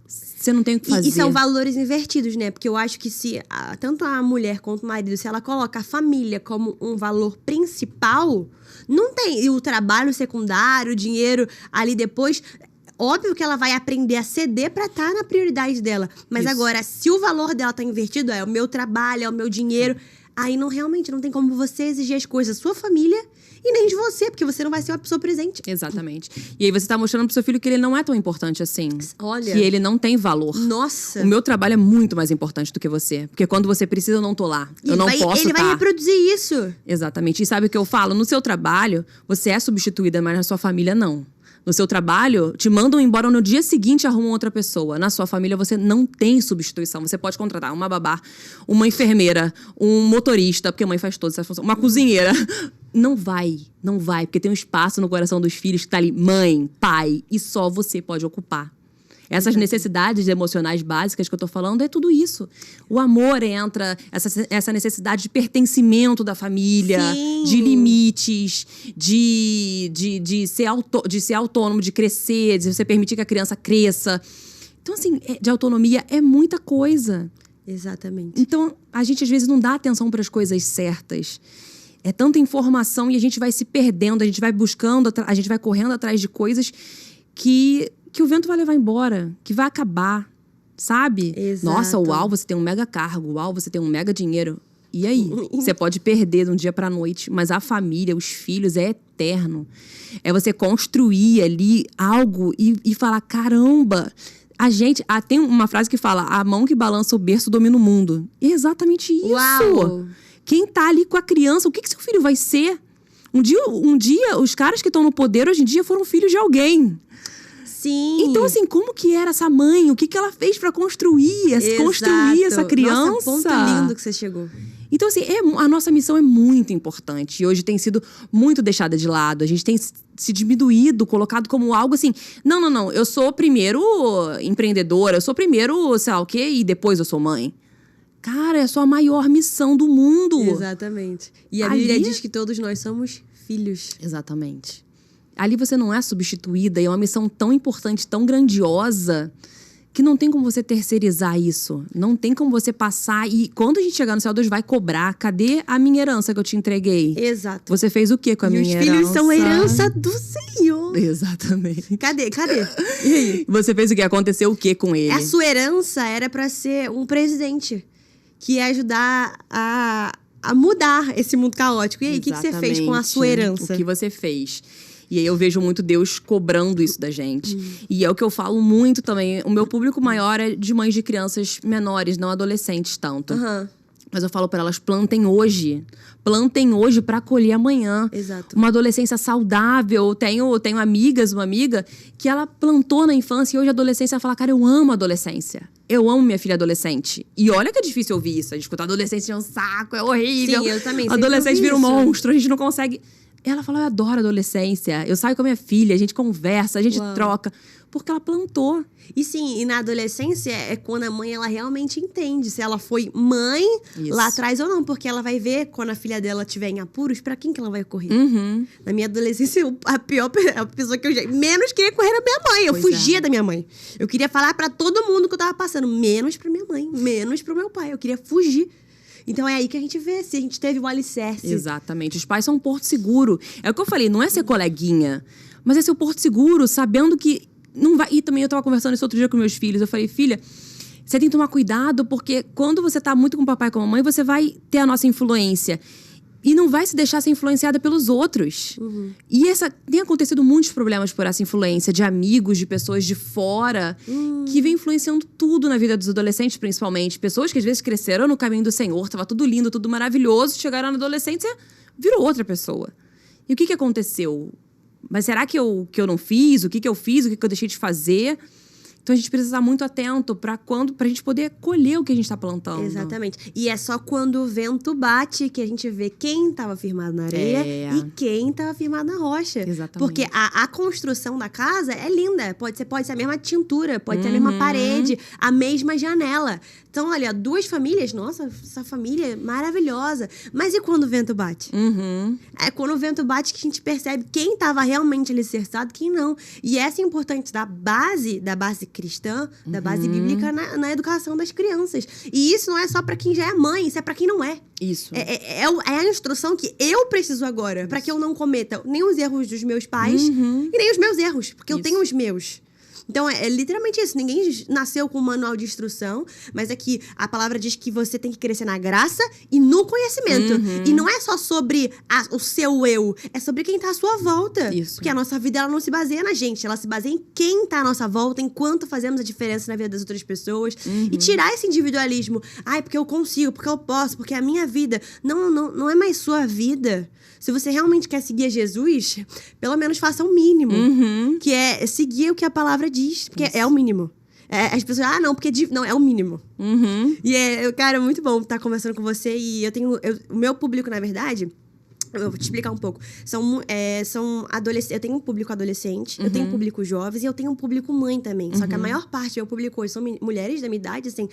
você não tem o que fazer. E são valores invertidos, né? Porque eu acho que se tanto a mulher quanto o marido, se ela coloca a família como um valor principal, não tem. E o trabalho secundário, o dinheiro ali depois, óbvio que ela vai aprender a ceder pra estar na prioridade dela. Mas Isso. agora, se o valor dela tá invertido, é o meu trabalho, é o meu dinheiro, aí realmente não tem como você exigir as coisas da sua família e nem de você, porque você não vai ser uma pessoa presente. Exatamente. E aí você tá mostrando pro seu filho que ele não é tão importante assim. Olha. Que ele não tem valor. Nossa. O meu trabalho é muito mais importante do que você. Porque quando você precisa, eu não tô lá. Eu não posso Ele vai reproduzir isso. Exatamente. E sabe o que eu falo? No seu trabalho, você é substituída, mas na sua família, não. No seu trabalho, te mandam embora no dia seguinte arrumam outra pessoa. Na sua família, você não tem substituição. Você pode contratar uma babá, uma enfermeira, um motorista, porque a mãe faz todas essas funções, uma cozinheira. Não vai, porque tem um espaço no coração dos filhos que tá ali, mãe, pai, e só você pode ocupar. Essas necessidades emocionais básicas que eu tô falando é tudo isso. O amor entra, essa necessidade de pertencimento da família, Sim. de limites, de ser autônomo, de crescer, de você permitir que a criança cresça. Então, assim, de autonomia é muita coisa. Exatamente. Então, a gente às vezes não dá atenção para as coisas certas. É tanta informação e a gente vai se perdendo, a gente vai buscando, a gente vai correndo atrás de coisas que o vento vai levar embora, que vai acabar, sabe? Exato. Nossa, uau, você tem um mega cargo, uau, você tem um mega dinheiro. E aí? Você pode perder de um dia pra noite, mas a família, os filhos, é eterno. É você construir ali algo e falar, caramba, tem uma frase que fala, a mão que balança o berço domina o mundo. E é exatamente isso. Uau. Quem tá ali com a criança, o que seu filho vai ser? Um dia, os caras que estão no poder hoje em dia foram filhos de alguém. Sim. Então, assim, como que era essa mãe? O que ela fez pra construir essa criança? Nossa, ponto lindo que você chegou. Então, assim, a nossa missão é muito importante. E hoje tem sido muito deixada de lado. A gente tem se diminuído, colocado como algo assim... Não. Eu sou primeiro empreendedora. Eu sou primeiro, sei lá o quê, e depois eu sou mãe. Cara, é a sua maior missão do mundo. Exatamente. E a Bíblia diz que todos nós somos filhos. Exatamente. Ali você não é substituída e é uma missão tão importante, tão grandiosa, que não tem como você terceirizar isso. Não tem como você passar e quando a gente chegar no céu, Deus vai cobrar. Cadê a minha herança que eu te entreguei? Exato. Você fez o que com a minha herança? E os filhos são herança do Senhor. Exatamente. Cadê? E aí? Você fez o que? Aconteceu o que com ele? A sua herança era pra ser um presidente que ia ajudar a mudar esse mundo caótico. E aí, o que você fez com a sua herança? O que você fez? E aí eu vejo muito Deus cobrando isso da gente. E é o que eu falo muito também. O meu público maior é de mães de crianças menores, não adolescentes tanto. Uhum. Mas eu falo pra elas, plantem hoje. Plantem hoje pra colher amanhã. Exato. Uma adolescência saudável. Tenho uma amiga que ela plantou na infância e hoje a adolescência, ela fala, cara, eu amo a adolescência. Eu amo minha filha adolescente. E olha que é difícil ouvir isso. A gente escutar adolescência é um saco, é horrível. Sim, eu também. Adolescente vira um monstro, a gente não consegue... Ela falou, eu adoro a adolescência. Eu saio com a minha filha, a gente conversa, a gente troca. Porque ela plantou. E sim, e na adolescência é quando a mãe, ela realmente entende se ela foi mãe lá atrás ou não. Porque ela vai ver, quando a filha dela estiver em apuros, pra quem que ela vai correr. Uhum. Na minha adolescência, a pessoa que eu menos queria correr era minha mãe. Eu fugia da minha mãe. Eu queria falar pra todo mundo que eu tava passando. Menos pra minha mãe, menos pro meu pai. Eu queria fugir. Então é aí que a gente vê se a gente teve o alicerce. Exatamente. Os pais são um porto seguro. É o que eu falei, não é ser coleguinha, mas é ser um porto seguro, sabendo que não vai... E também eu tava conversando isso outro dia com meus filhos. Eu falei, filha, você tem que tomar cuidado, porque quando você tá muito com o papai e com a mamãe, você vai ter a nossa influência. E não vai se deixar ser influenciada pelos outros. Uhum. E tem acontecido muitos problemas por essa influência de amigos, de pessoas de fora, que vem influenciando tudo na vida dos adolescentes, principalmente. Pessoas que às vezes cresceram no caminho do Senhor, tava tudo lindo, tudo maravilhoso, chegaram na adolescência, virou outra pessoa. E o que aconteceu? mas será que eu não fiz? O que eu fiz? O que eu deixei de fazer? Então, a gente precisa estar muito atento pra gente poder colher o que a gente tá plantando. Exatamente. E é só quando o vento bate que a gente vê quem estava firmado na areia e quem estava firmado na rocha. Exatamente. Porque a construção da casa é linda. Pode ser a mesma tintura, pode ser a mesma parede, a mesma janela. Então, olha, 2 famílias, nossa, essa família é maravilhosa. Mas e quando o vento bate? É quando o vento bate que a gente percebe quem estava realmente alicerçado e quem não. E essa é importante da base cristã, da base bíblica na educação das crianças. E isso não é só pra quem já é mãe, isso é pra quem não é. Isso. É a instrução que eu preciso agora, pra que eu não cometa nem os erros dos meus pais e nem os meus erros, porque eu tenho os meus. Então, é literalmente isso. Ninguém nasceu com um manual de instrução, mas é que a palavra diz que você tem que crescer na graça e no conhecimento. E não é só sobre o seu eu, é sobre quem tá à sua volta. Isso. Porque a nossa vida, ela não se baseia na gente, ela se baseia em quem tá à nossa volta, em quanto fazemos a diferença na vida das outras pessoas. E tirar esse individualismo. Ai, porque eu consigo, porque eu posso, porque a minha vida. Não é mais sua vida. Se você realmente quer seguir a Jesus, pelo menos faça o mínimo. Que é seguir o que a palavra diz. Porque é o mínimo. As pessoas, não, porque... Não, é o mínimo. E cara, é muito bom estar conversando com você. E o meu público, na verdade... Eu vou te explicar um pouco. São adolescentes. Eu tenho um público adolescente, eu tenho um público jovens e eu tenho um público mãe também. Só que a maior parte do meu público hoje são mulheres da minha idade, assim,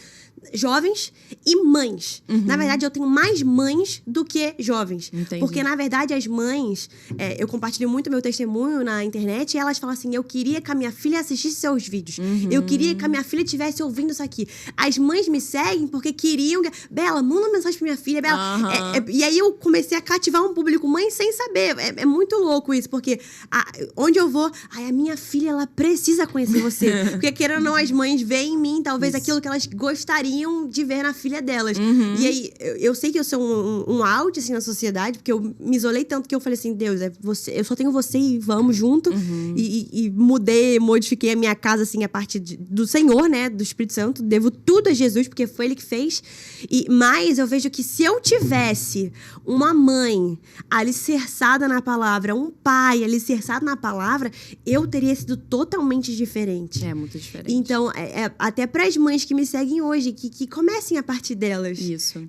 jovens e mães. Na verdade, eu tenho mais mães do que jovens. Entendi. Porque, na verdade, as mães... eu compartilho muito meu testemunho na internet e elas falam assim, eu queria que a minha filha assistisse seus vídeos. Eu queria que a minha filha estivesse ouvindo isso aqui. As mães me seguem porque queriam... Bela, manda uma mensagem pra minha filha. Bela. E aí, eu comecei a cativar um público mãe sem saber. É muito louco isso, porque onde eu vou, a minha filha, ela precisa conhecer você. Porque, querendo ou não, as mães veem em mim, talvez, aquilo que elas gostariam de ver na filha delas. E aí, eu sei que eu sou um out, assim, na sociedade, porque eu me isolei tanto que eu falei assim, Deus, eu só tenho você e vamos junto. E modifiquei a minha casa, assim, a partir do Senhor, né, do Espírito Santo. Devo tudo a Jesus, porque foi Ele que fez. Mas eu vejo que se eu tivesse uma mãe alicerçada na palavra, um pai alicerçado na palavra, eu teria sido totalmente diferente. É muito diferente. Então, até para as mães que me seguem hoje, que comecem a partir delas. Isso.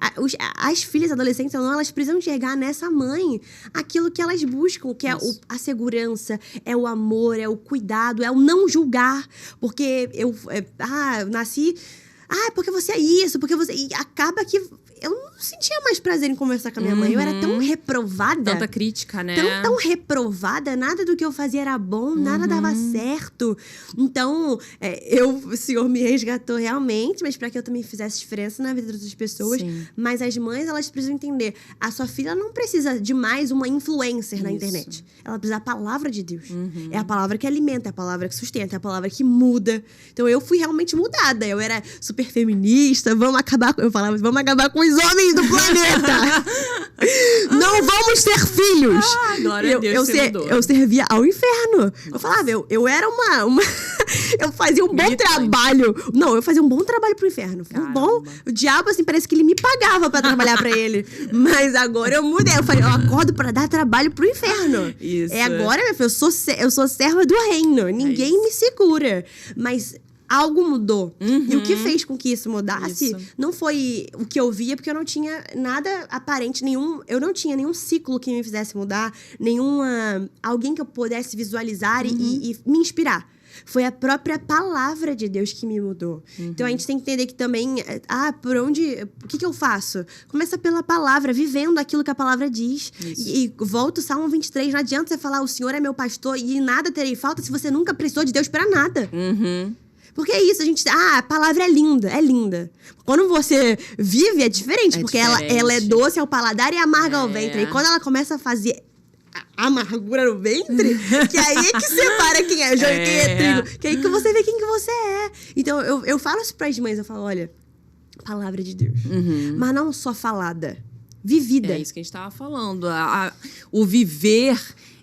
As filhas adolescentes, elas precisam enxergar nessa mãe aquilo que elas buscam, que é a segurança, é o amor, é o cuidado, é o não julgar. Porque eu nasci... porque você é isso, porque você... E acaba que eu não sentia mais prazer em conversar com a minha mãe. Eu era tão reprovada. Tanta crítica, né? Tão reprovada. Nada do que eu fazia era bom, nada dava certo. Então, o Senhor me resgatou realmente, mas para que eu também fizesse diferença na vida das outras pessoas. Sim. Mas as mães, elas precisam entender. A sua filha não precisa de mais uma influencer na internet. Ela precisa da palavra de Deus. É a palavra que alimenta, é a palavra que sustenta, é a palavra que muda. Então, eu fui realmente mudada. Eu era super feminista, eu falava, vamos acabar com os homens do planeta. Não vamos ter filhos. Glória a Deus, eu servia ao inferno. Nossa. Eu falava, eu era uma eu fazia um bom trabalho. Não, eu fazia um bom trabalho pro inferno. O diabo, assim, parece que ele me pagava pra trabalhar pra ele. Mas agora eu mudei. Eu falei, eu acordo pra dar trabalho pro inferno. Isso. Agora, minha filha, eu sou serva do reino. Ninguém me segura. Mas... algo mudou. E o que fez com que isso mudasse não foi o que eu via, porque eu não tinha nada aparente, eu não tinha nenhum ciclo que me fizesse mudar, alguém que eu pudesse visualizar e me inspirar. Foi a própria palavra de Deus que me mudou. Então, a gente tem que entender que também... o que eu faço? Começa pela palavra, vivendo aquilo que a palavra diz. E volta o Salmo 23. Não adianta você falar, o Senhor é meu pastor e nada terei falta se você nunca precisou de Deus pra nada. Porque é isso, a palavra é linda. Quando você vive, é diferente. Porque ela é doce ao paladar e amarga ao ventre. E quando ela começa a fazer a amargura no ventre, que aí é que separa quem é joio e quem é trigo. Que aí que você vê quem que você é. Então, eu falo isso pras mães, eu falo, olha, palavra de Deus. Mas não só falada, vivida. É isso que a gente tava falando. O viver...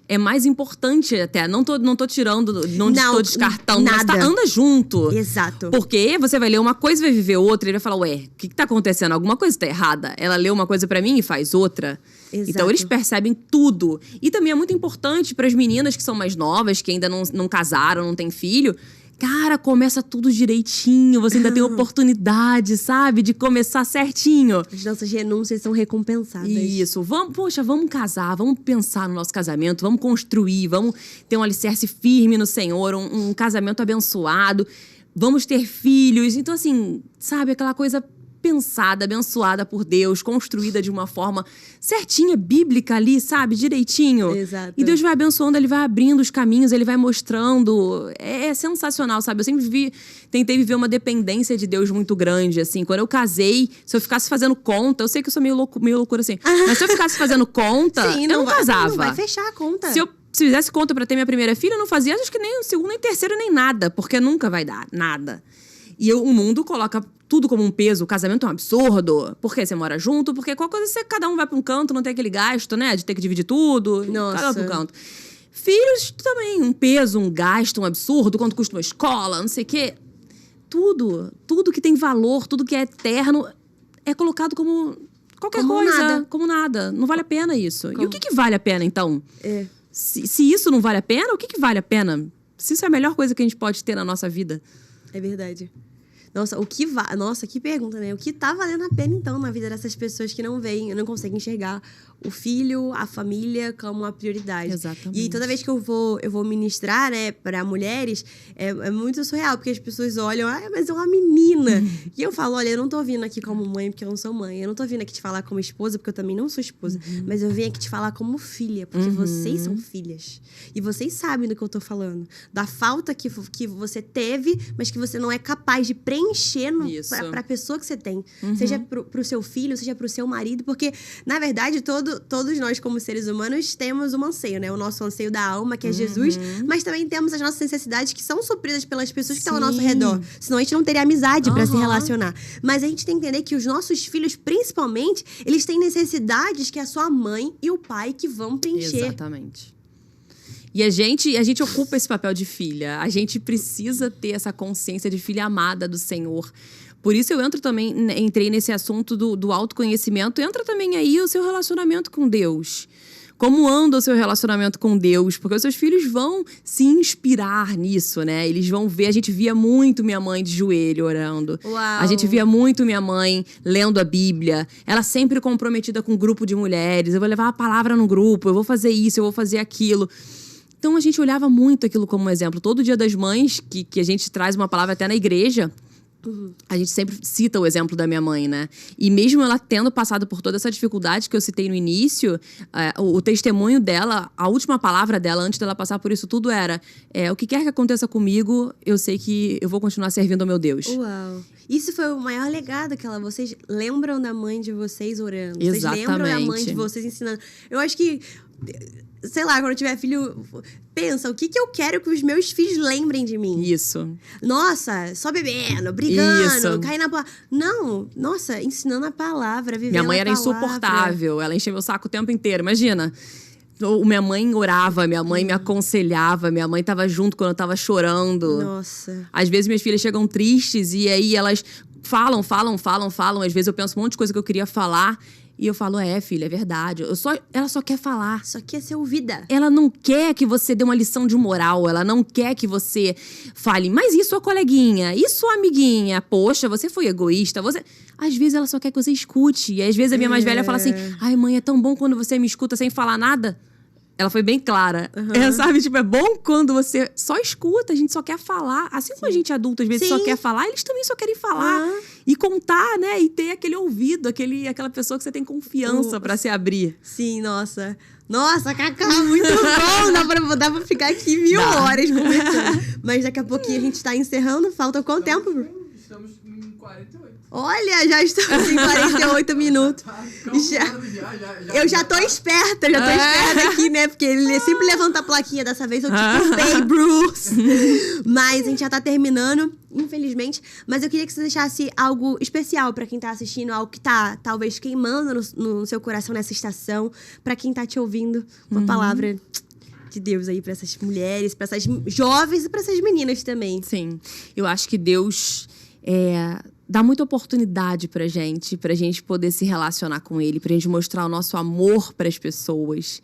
é mais importante até. Não tô tirando, não tô descartando, nada. mas anda junto. Exato. Porque você vai ler uma coisa e vai viver outra, e vai falar, ué, o que tá acontecendo? Alguma coisa tá errada. Ela leu uma coisa pra mim e faz outra. Exato. Então, eles percebem tudo. E também é muito importante para as meninas que são mais novas, que ainda não casaram, não têm filho. Cara, começa tudo direitinho. Você ainda tem oportunidade, sabe? De começar certinho. As nossas renúncias são recompensadas. Isso. Vamos casar, vamos pensar no nosso casamento, vamos construir, vamos ter um alicerce firme no Senhor, um casamento abençoado. Vamos ter filhos. Então, assim, sabe? Aquela coisa pensada, abençoada por Deus, construída de uma forma certinha, bíblica ali, sabe? Direitinho. Exato. E Deus vai abençoando, Ele vai abrindo os caminhos, Ele vai mostrando. É sensacional, sabe? Eu sempre tentei viver uma dependência de Deus muito grande, assim. Quando eu casei, se eu ficasse fazendo conta, eu sei que eu sou meio loucura assim, mas se eu ficasse fazendo conta, Sim, eu não casava. Não vai fechar a conta. Se eu fizesse conta pra ter minha primeira filha, eu não fazia, acho que nem o segundo, nem terceiro, nem nada. Porque nunca vai dar nada. E o mundo coloca tudo como um peso. O casamento é um absurdo. Porque você mora junto, porque qualquer coisa, cada um vai pra um canto, não tem aquele gasto, né? De ter que dividir tudo. Nossa. Cada um pra um canto. Filhos também, um peso, um gasto, um absurdo. Quanto custa uma escola, não sei o quê. Tudo que tem valor, tudo que é eterno, é colocado como qualquer coisa. Nada. Como nada. Não vale a pena isso. E o que vale a pena, então? É. Se isso não vale a pena, o que vale a pena? Se isso é a melhor coisa que a gente pode ter na nossa vida. É verdade. Nossa, que pergunta, né? O que tá valendo a pena, então, na vida dessas pessoas que não conseguem enxergar o filho, a família como a prioridade. Exatamente. E toda vez que eu vou ministrar, né, para mulheres, é muito surreal, porque as pessoas olham, mas é uma menina. E eu falo, olha, eu não tô vindo aqui como mãe, porque eu não sou mãe. Eu não tô vindo aqui te falar como esposa, porque eu também não sou esposa. Mas eu venho aqui te falar como filha, porque vocês são filhas. E vocês sabem do que eu tô falando. Da falta que você teve, mas que você não é capaz de preencher pra pessoa que você tem. Seja pro seu filho, seja pro seu marido, porque, na verdade, todos nós, como seres humanos, temos um anseio, né? O nosso anseio da alma, que é Jesus, mas também temos as nossas necessidades que são supridas pelas pessoas que estão ao nosso redor. Senão a gente não teria amizade pra se relacionar. Mas a gente tem que entender que os nossos filhos, principalmente, eles têm necessidades que a sua mãe e o pai que vão preencher. Exatamente. E a gente ocupa esse papel de filha. A gente precisa ter essa consciência de filha amada do Senhor. Por isso eu entrei nesse assunto do autoconhecimento. Entra também aí o seu relacionamento com Deus. Como anda o seu relacionamento com Deus? Porque os seus filhos vão se inspirar nisso, né? Eles vão ver. A gente via muito minha mãe de joelho orando. Uau. A gente via muito minha mãe lendo a Bíblia. Ela sempre comprometida com um grupo de mulheres. Eu vou levar a palavra no grupo, eu vou fazer isso, eu vou fazer aquilo. Então a gente olhava muito aquilo como um exemplo. Todo Dia das Mães, que a gente traz uma palavra até na igreja, a gente sempre cita o exemplo da minha mãe, né? E mesmo ela tendo passado por toda essa dificuldade que eu citei no início, o testemunho dela, a última palavra dela, antes dela passar por isso tudo, era: o que quer que aconteça comigo, eu sei que eu vou continuar servindo ao meu Deus. Uau! Isso foi o maior legado que vocês lembram da mãe de vocês orando. Exatamente. Vocês lembram da mãe de vocês ensinando. Eu acho que, sei lá, quando eu tiver filho, pensa, o que eu quero que os meus filhos lembrem de mim? Isso. Nossa, só bebendo, brigando, Isso. caindo na palavra. Não, nossa, ensinando a palavra, vivendo Minha mãe a era palavra. insuportável, ela encheu meu saco o tempo inteiro, imagina. Minha mãe orava, minha mãe me aconselhava, minha mãe tava junto quando eu tava chorando. Nossa. Às vezes minhas filhas chegam tristes e aí elas falam. Às vezes eu penso um monte de coisa que eu queria falar e eu falo, filha, é verdade. Ela só quer falar. Só quer ser ouvida. Ela não quer que você dê uma lição de moral, ela não quer que você fale, mas isso a coleguinha, isso a amiguinha, poxa, você foi egoísta, você... Às vezes ela só quer que você escute. E às vezes a minha mais velha fala assim, ai mãe, é tão bom quando você me escuta sem falar nada. Ela foi bem clara. Sabe? Tipo, é bom quando você só escuta, a gente só quer falar. Assim como a gente adulto, às vezes, só quer falar, eles também só querem falar. E contar, né? E ter aquele ouvido, aquela pessoa que você tem confiança pra se abrir. Sim, nossa. Nossa, Cacá, muito bom! Dá pra ficar aqui 1000 horas conversando. Mas daqui a pouquinho a gente tá encerrando. Falta quanto tempo, Bruno? Estamos em 48. Olha, já estamos em 48 minutos. Eu já tô esperta aqui, né? Porque ele sempre levanta a plaquinha. Dessa vez eu te culpei, Bruce. Mas a gente já tá terminando, infelizmente. Mas eu queria que você deixasse algo especial pra quem tá assistindo, algo que tá talvez queimando no seu coração nessa estação, pra quem tá te ouvindo, uma palavra de Deus aí pra essas mulheres, pra essas jovens e pra essas meninas também. Sim. Eu acho que Deus dá muita oportunidade pra gente poder se relacionar com Ele, pra gente mostrar o nosso amor pras pessoas.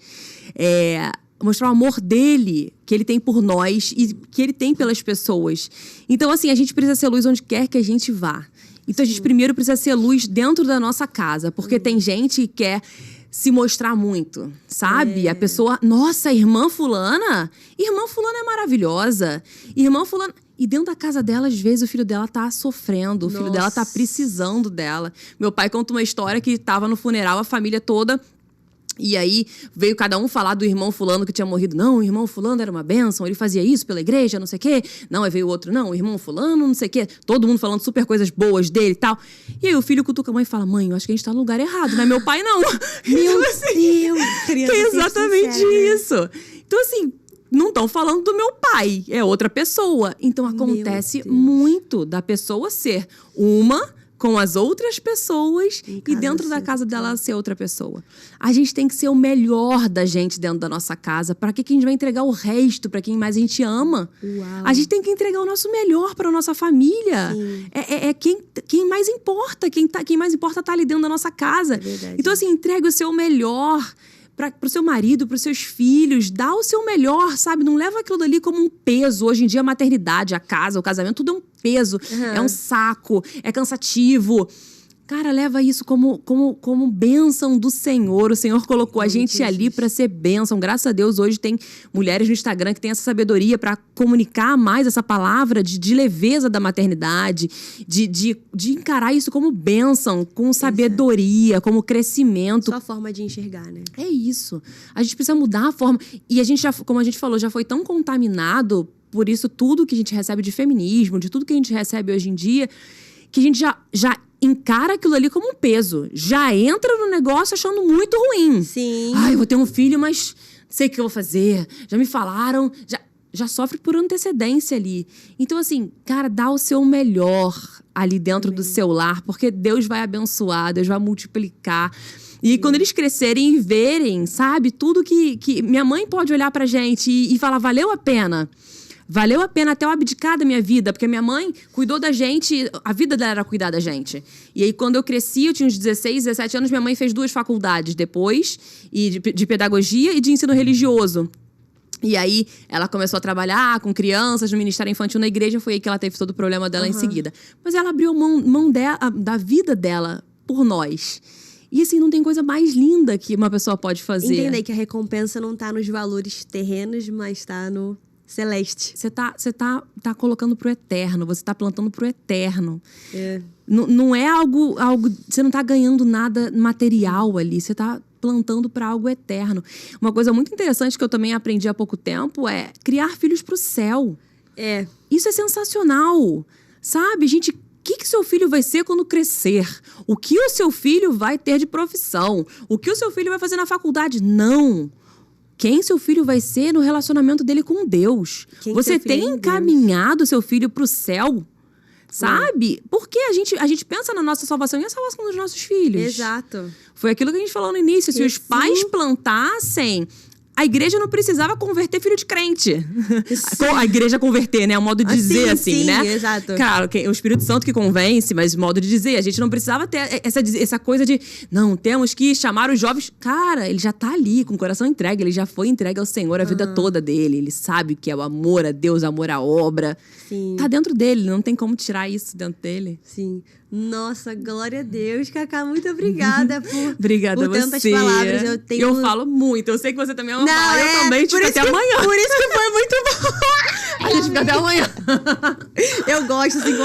Mostrar o amor dele, que ele tem por nós e que ele tem pelas pessoas. Então, assim, a gente precisa ser luz onde quer que a gente vá. Então, a gente primeiro precisa ser luz dentro da nossa casa, porque tem gente que quer se mostrar muito, sabe? A pessoa, nossa, irmã fulana é maravilhosa. Irmã fulana... E dentro da casa dela, às vezes, o filho dela tá sofrendo, o filho dela tá precisando dela. Meu pai conta uma história que tava no funeral, a família toda... E aí, veio cada um falar do irmão fulano que tinha morrido. Não, o irmão fulano era uma bênção, ele fazia isso pela igreja, não sei o quê. Não, aí veio o outro, não, o irmão fulano, não sei o quê. Todo mundo falando super coisas boas dele e tal. E aí o filho cutuca a mãe e fala, mãe, eu acho que a gente tá no lugar errado, né? Meu pai não. Meu Deus! Que é exatamente isso. Então, assim... Não estão falando do meu pai, é outra pessoa. Então, acontece muito da pessoa ser uma com as outras pessoas e dentro da casa dela ser outra pessoa. A gente tem que ser o melhor da gente dentro da nossa casa. Para que a gente vai entregar o resto para quem mais a gente ama? Uau. A gente tem que entregar o nosso melhor para nossa família. Quem mais importa. Quem mais importa tá ali dentro da nossa casa. Então, assim, entregue o seu melhor pro seu marido, pros seus filhos, dá o seu melhor, sabe? Não leva aquilo dali como um peso. Hoje em dia, a maternidade, a casa, o casamento, tudo é um peso. É um saco, é cansativo. Cara, leva isso como bênção do Senhor. O Senhor colocou a gente ali para ser bênção. Graças a Deus, hoje tem mulheres no Instagram que têm essa sabedoria para comunicar mais essa palavra de leveza da maternidade, de encarar isso como bênção, com sabedoria, como crescimento. Só a forma de enxergar, né? É isso. A gente precisa mudar a forma. E a gente já, como a gente falou, já foi tão contaminado por isso tudo que a gente recebe de feminismo, de tudo que a gente recebe hoje em dia, que a gente já encara aquilo ali como um peso. Já entra no negócio achando muito ruim. Sim. Ai, eu vou ter um filho, mas sei o que eu vou fazer. Já me falaram. Já sofre por antecedência ali. Então, assim, cara, dá o seu melhor ali dentro do seu lar, porque Deus vai abençoar, Deus vai multiplicar. E quando eles crescerem e verem, sabe, tudo que minha mãe pode olhar pra gente e falar, valeu a pena. Valeu a pena até eu abdicar da minha vida, porque minha mãe cuidou da gente, a vida dela era cuidar da gente. E aí, quando eu cresci, eu tinha uns 16, 17 anos, minha mãe fez 2 faculdades depois, de pedagogia e de ensino religioso. E aí, ela começou a trabalhar com crianças no Ministério Infantil na igreja, foi aí que ela teve todo o problema dela em seguida. Mas ela abriu mão da vida dela por nós. E assim, não tem coisa mais linda que uma pessoa pode fazer. Entender que a recompensa não tá nos valores terrenos, mas tá no celeste. Você tá colocando pro eterno, você tá plantando pro eterno. É. Não é algo. Você não tá ganhando nada material ali, você tá plantando para algo eterno. Uma coisa muito interessante que eu também aprendi há pouco tempo é criar filhos pro céu. É. Isso é sensacional. Sabe, gente? O que seu filho vai ser quando crescer? O que o seu filho vai ter de profissão? O que o seu filho vai fazer na faculdade? Não. Quem seu filho vai ser no relacionamento dele com Deus. Você tem encaminhado seu filho pro céu? Sabe? Porque a gente pensa na nossa salvação e a salvação dos nossos filhos. Exato. Foi aquilo que a gente falou no início. Se os pais plantassem, a igreja não precisava converter filho de crente. A igreja converter, né? É um modo de dizer, assim, né? Exato. Claro, o Espírito Santo que convence, mas modo de dizer. A gente não precisava ter essa coisa de, não, temos que chamar os jovens. Cara, ele já tá ali, com o coração entregue. Ele já foi entregue ao Senhor a vida toda dele. Ele sabe o que é o amor a Deus, o amor à obra. Sim. Tá dentro dele, não tem como tirar isso dentro dele. Sim. Nossa, glória a Deus, Cacá. Muito obrigada Obrigada por tantas você. palavras. Eu falo muito. Eu sei que você também ama falar. Eu também, tipo, até amanhã. Por isso que foi muito bom. A gente fica até amanhã. Eu gosto, assim,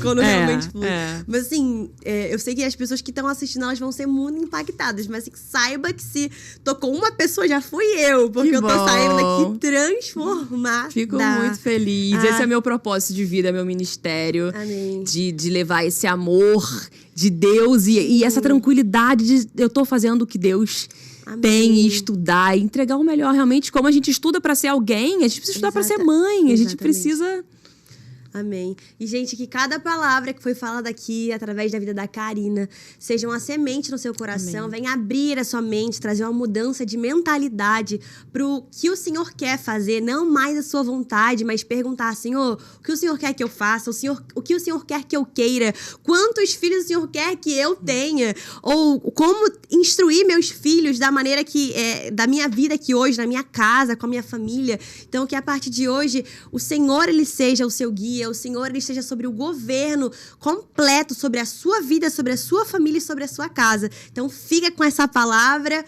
quando realmente flui. É. Mas, assim, eu sei que as pessoas que estão assistindo, elas vão ser muito impactadas. Mas, assim, saiba que se tocou uma pessoa, já fui eu. Porque que eu tô bom. saindo daqui transformada. Fico muito feliz. Esse é meu propósito de vida, é meu ministério. Amém. De levar esse amor de Deus e essa tranquilidade de eu tô fazendo o que Deus tem e estudar e entregar o melhor realmente. Como a gente estuda pra ser alguém, a gente precisa estudar pra ser mãe. A gente precisa Amém. E, gente, que cada palavra que foi falada aqui, através da vida da Karina, seja uma semente no seu coração, venha abrir a sua mente, trazer uma mudança de mentalidade pro que o Senhor quer fazer, não mais a sua vontade, mas perguntar, Senhor, o que o Senhor quer que eu faça? O que o Senhor quer que eu queira? Quantos filhos o Senhor quer que eu tenha? Ou como instruir meus filhos da maneira que, da minha vida aqui hoje, na minha casa, com a minha família. Então, que a partir de hoje, o Senhor, Ele seja o seu guia, o Senhor, Ele esteja sobre o governo completo, sobre a sua vida, sobre a sua família e sobre a sua casa. Então, fica com essa palavra.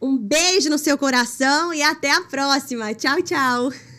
Um beijo no seu coração e até a próxima. Tchau, tchau.